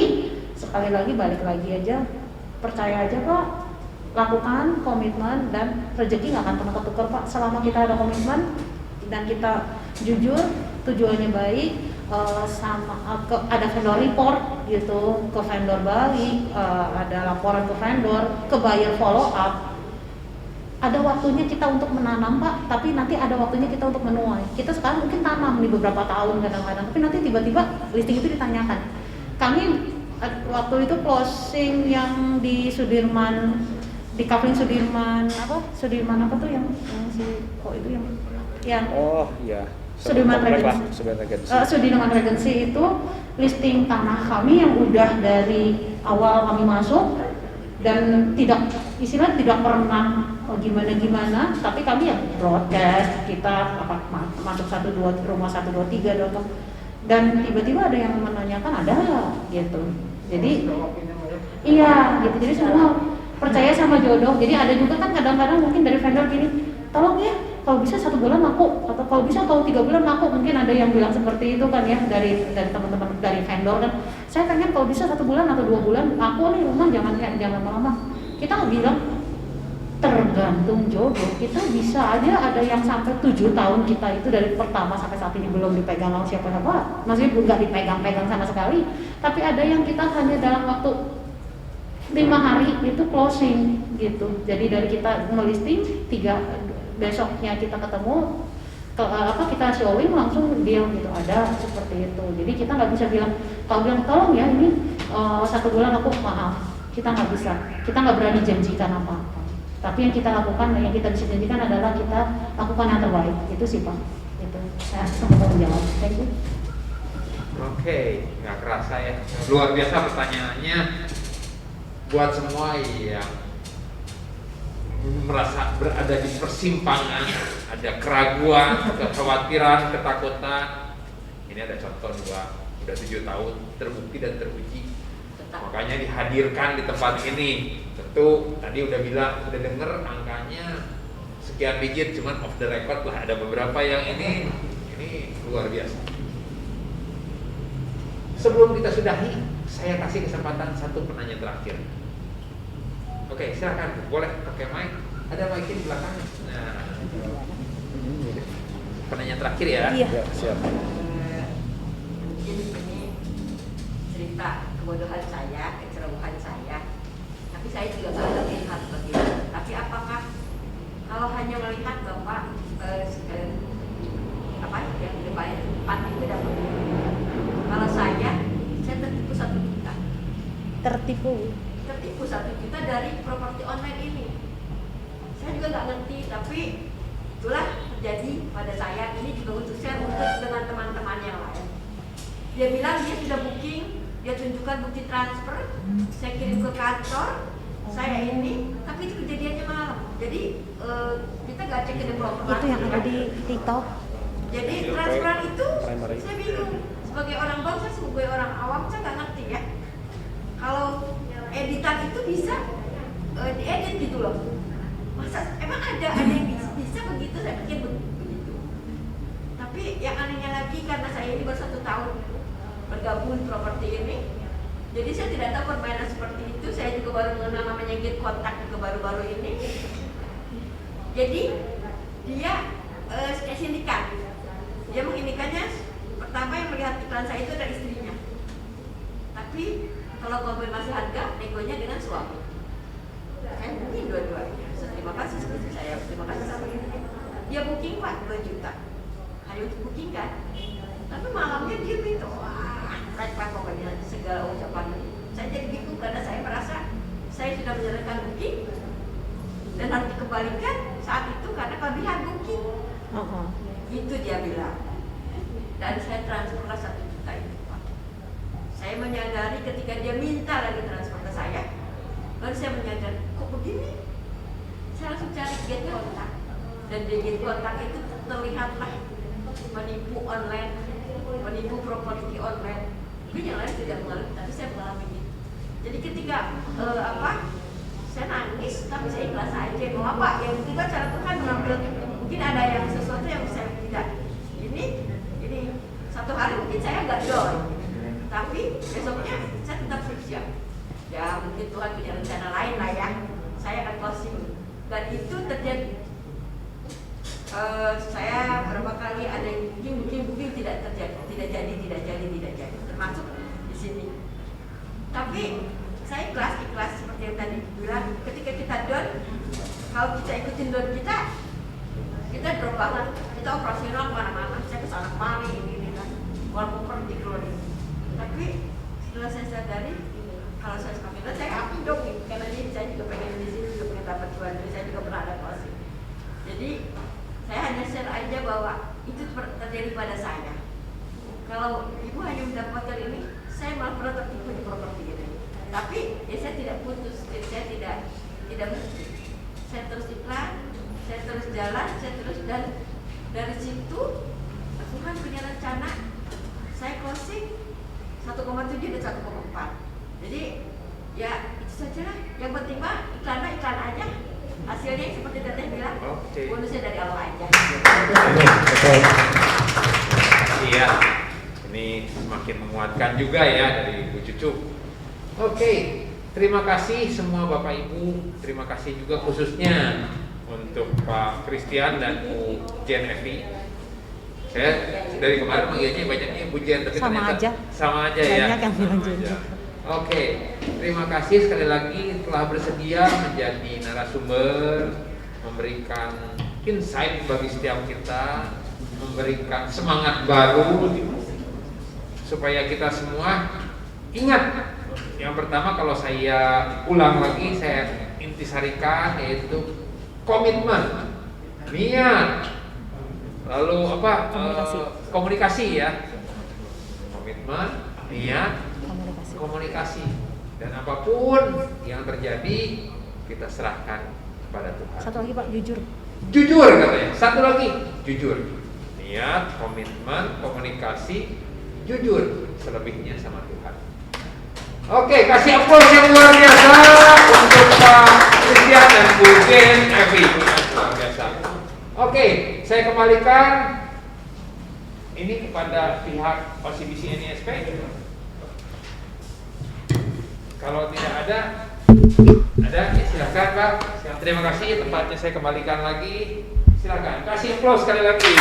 sekali lagi balik lagi aja, percaya aja Pak, lakukan komitmen dan rezeki nggak akan pernah ketukar Pak selama kita ada komitmen dan kita jujur, tujuannya baik. Ada vendor report gitu ke vendor balik, ada laporan ke vendor, ke buyer follow up. Ada waktunya kita untuk menanam Pak, tapi nanti ada waktunya kita untuk menuai. Kita sekarang mungkin tanam nih beberapa tahun kadang-kadang, tapi nanti tiba-tiba listing itu ditanyakan. Kami waktu itu closing yang di Sudirman, di Kavling Sudirman apa tuh yang si itu yang oh iya. Sudirman Regency itu listing tanah kami yang udah dari awal kami masuk dan tidak pernah gimana, tapi kami ya broadcast kita masuk 1 2 rumah 1 2 3 dan tiba-tiba ada yang menanyakan ada gitu. Jadi iya gitu, jadi semua percaya sama jodoh. Jadi ada juga kan kadang-kadang mungkin dari vendor gini, tolong ya kalau bisa 1 bulan laku, atau kalau bisa kalau 3 bulan laku. Mungkin ada yang bilang seperti itu kan ya dari teman-teman dari vendor kan. Saya pengen kalau bisa 1 bulan atau 2 bulan laku nih rumah, jangan lama-lama. Kita nggak bilang tergantung jodoh. Kita bisa aja ada yang sampai 7 tahun kita itu dari pertama sampai saat ini belum dipegang oleh siapa-siapa. Maksudnya nggak dipegang-pegang sama sekali. Tapi ada yang kita hanya dalam waktu 5 hari itu closing gitu. Jadi dari kita ngelisting 3 besoknya kita ketemu kita showing langsung deal gitu, ada seperti itu. Jadi kita nggak bisa bilang kalau bilang tolong ya ini 1 bulan aku maaf, kita nggak bisa, kita nggak berani janjikan apa-apa. Tapi yang kita lakukan, yang kita bisa janjikan adalah kita lakukan yang terbaik. Itu sih Pak. Itu saya semoga menjawab. Thank you. Oke, nggak kerasa ya, luar biasa pertanyaannya. Buat semua yang merasa berada di persimpangan, ada keraguan, kekhawatiran, ketakutan. Ini ada contoh udah 7 tahun terbukti dan teruji. Makanya dihadirkan di tempat ini. Tentu tadi udah denger angkanya sekian digit, cuman off the record lah ada beberapa yang ini luar biasa. Sebelum kita sudahi, saya kasih kesempatan 1 penanya terakhir. Oke, silakan, boleh pakai mic. Ada mic di belakang. Nah, penanya terakhir ya. Iya. Siap. Jadi ini cerita kebodohan saya, kecerobohan saya. Tapi saya juga nggak ada melihat begitu. Tapi apakah kalau hanya melihat Bapak yang di depan itu dapat? Kalau saya tertipu 1 juta. Tertipu 1 juta dari properti online ini. Saya juga nggak ngerti, tapi itulah terjadi pada saya. Ini juga untuk share dengan teman-teman yang lain. Dia bilang dia sudah booking, dia tunjukkan bukti transfer, saya kirim ke kantor, saya ini, tapi itu kejadiannya malam. Jadi kita nggak cek ke developer. Itu yang ada di TikTok. Jadi transferan itu saya bingung. Sebagai orang bawah, saya sebagai orang awam saya nggak ngerti ya. Kalau editan itu bisa diedit gitu loh. Masa emang ada yang bisa begitu? Saya pikir begitu. Tapi yang anehnya lagi karena saya ini baru 1 tahun bergabung di properti ini, jadi saya tidak tahu permainan seperti itu. Saya juga baru mengenal namanya get kontak juga baru-baru ini. Jadi dia kayak sindikat. Dia mengindikannya pertama yang melihat iklan saya itu adalah istrinya. Tapi kalau konfirmasi harga, negonya dengan suami. Saya booking dua-duanya. Terima kasih istri saya, terima kasih sama ini. Dia booking Pak 2 juta. Hari untuk booking kan. Tapi malamnya dia itu, Pak pokoknya segala ucapan. Saya jadi bingung karena saya merasa saya sudah menjalankan booking dan harus dikembalikan saat itu karena kelebihan booking. Itu dia bilang. Dan saya transferlah 1 juta itu Pak. Saya menyadari ketika dia minta lagi transfer ke saya, baru saya menyadari kok begini. saya langsung cari get kontak, dan di get kontak itu terlihatlah menipu online, menipu properti online. Mungkin yang lain tidak mengalami, tapi saya mengalami itu. Jadi ketika saya nangis, tapi saya ikhlas aja. Mau apa? Yang ketiga cara Tuhan mengambil. Mungkin ada yang sesuatu yang saya tidak. Ini satu hari mungkin saya nggak down, tapi besoknya saya tetap siap. Ya mungkin Tuhan punya rencana lain lah ya. Saya akan closing. Dan itu terjadi. Saya berapa kali ada yang booking tidak terjadi, tidak jadi, termasuk di sini. Tapi saya ikhlas seperti yang tadi bilang. Ketika kita down, kalau kita ikutin down kita drop banget, kita operasional kemana-mana. Saya kesana kemari ini kan, walaupun pergi keluar ini. Tapi setelah saya sadari, kalau saya semakin down, saya happy dong, karena ini saya juga pengen di sini, juga pengen dapat cuan, jadi saya juga pernah ada closing. Jadi saya hanya share aja bahwa itu terjadi pada saya. Kalau ibu hanya mendapatkan ini, saya malah pernah tertipu di properti ini. Tapi ya saya tidak putus, saya tidak berhenti. Saya terus iklan, saya terus jalan, dan dari situ Tuhan punya rencana. Saya closing 1,7 dan 1,4. Jadi ya itu saja lah. Yang penting mah iklan aja. Hasilnya seperti Teteh bilang, bonusnya dari Allah aja. Iya, ini semakin menguatkan juga ya dari Ibu Cucu. Oke, terima kasih semua Bapak Ibu. Terima kasih juga khususnya untuk Pak Christian dan Bu Jen Evi. Saya dari kemarin manggilnya banyaknya Bu Jen, tapi sama aja ya. Banyak yang bilang Jen. Oke, terima kasih sekali lagi telah bersedia menjadi narasumber, memberikan insight bagi setiap kita, memberikan semangat baru supaya kita semua ingat. Yang pertama, kalau saya ulang lagi, saya intisarikan, yaitu komitmen, niat, lalu komunikasi ya, komitmen, niat, komunikasi, dan apapun yang terjadi kita serahkan kepada Tuhan. Satu lagi Pak, jujur. Jujur katanya. Satu lagi, jujur. Niat, komitmen, komunikasi, jujur. Selebihnya sama Tuhan. Oke, kasih aplaus yang luar biasa untuk Pak Christian dan Bu Jen Evi. Luar biasa. Oke, saya kembalikan ini kepada pihak OCBC NISP. Kalau tidak ada ya silakan Pak. Terima kasih, tempatnya saya kembalikan lagi. Silakan. Kasih aplaus sekali lagi.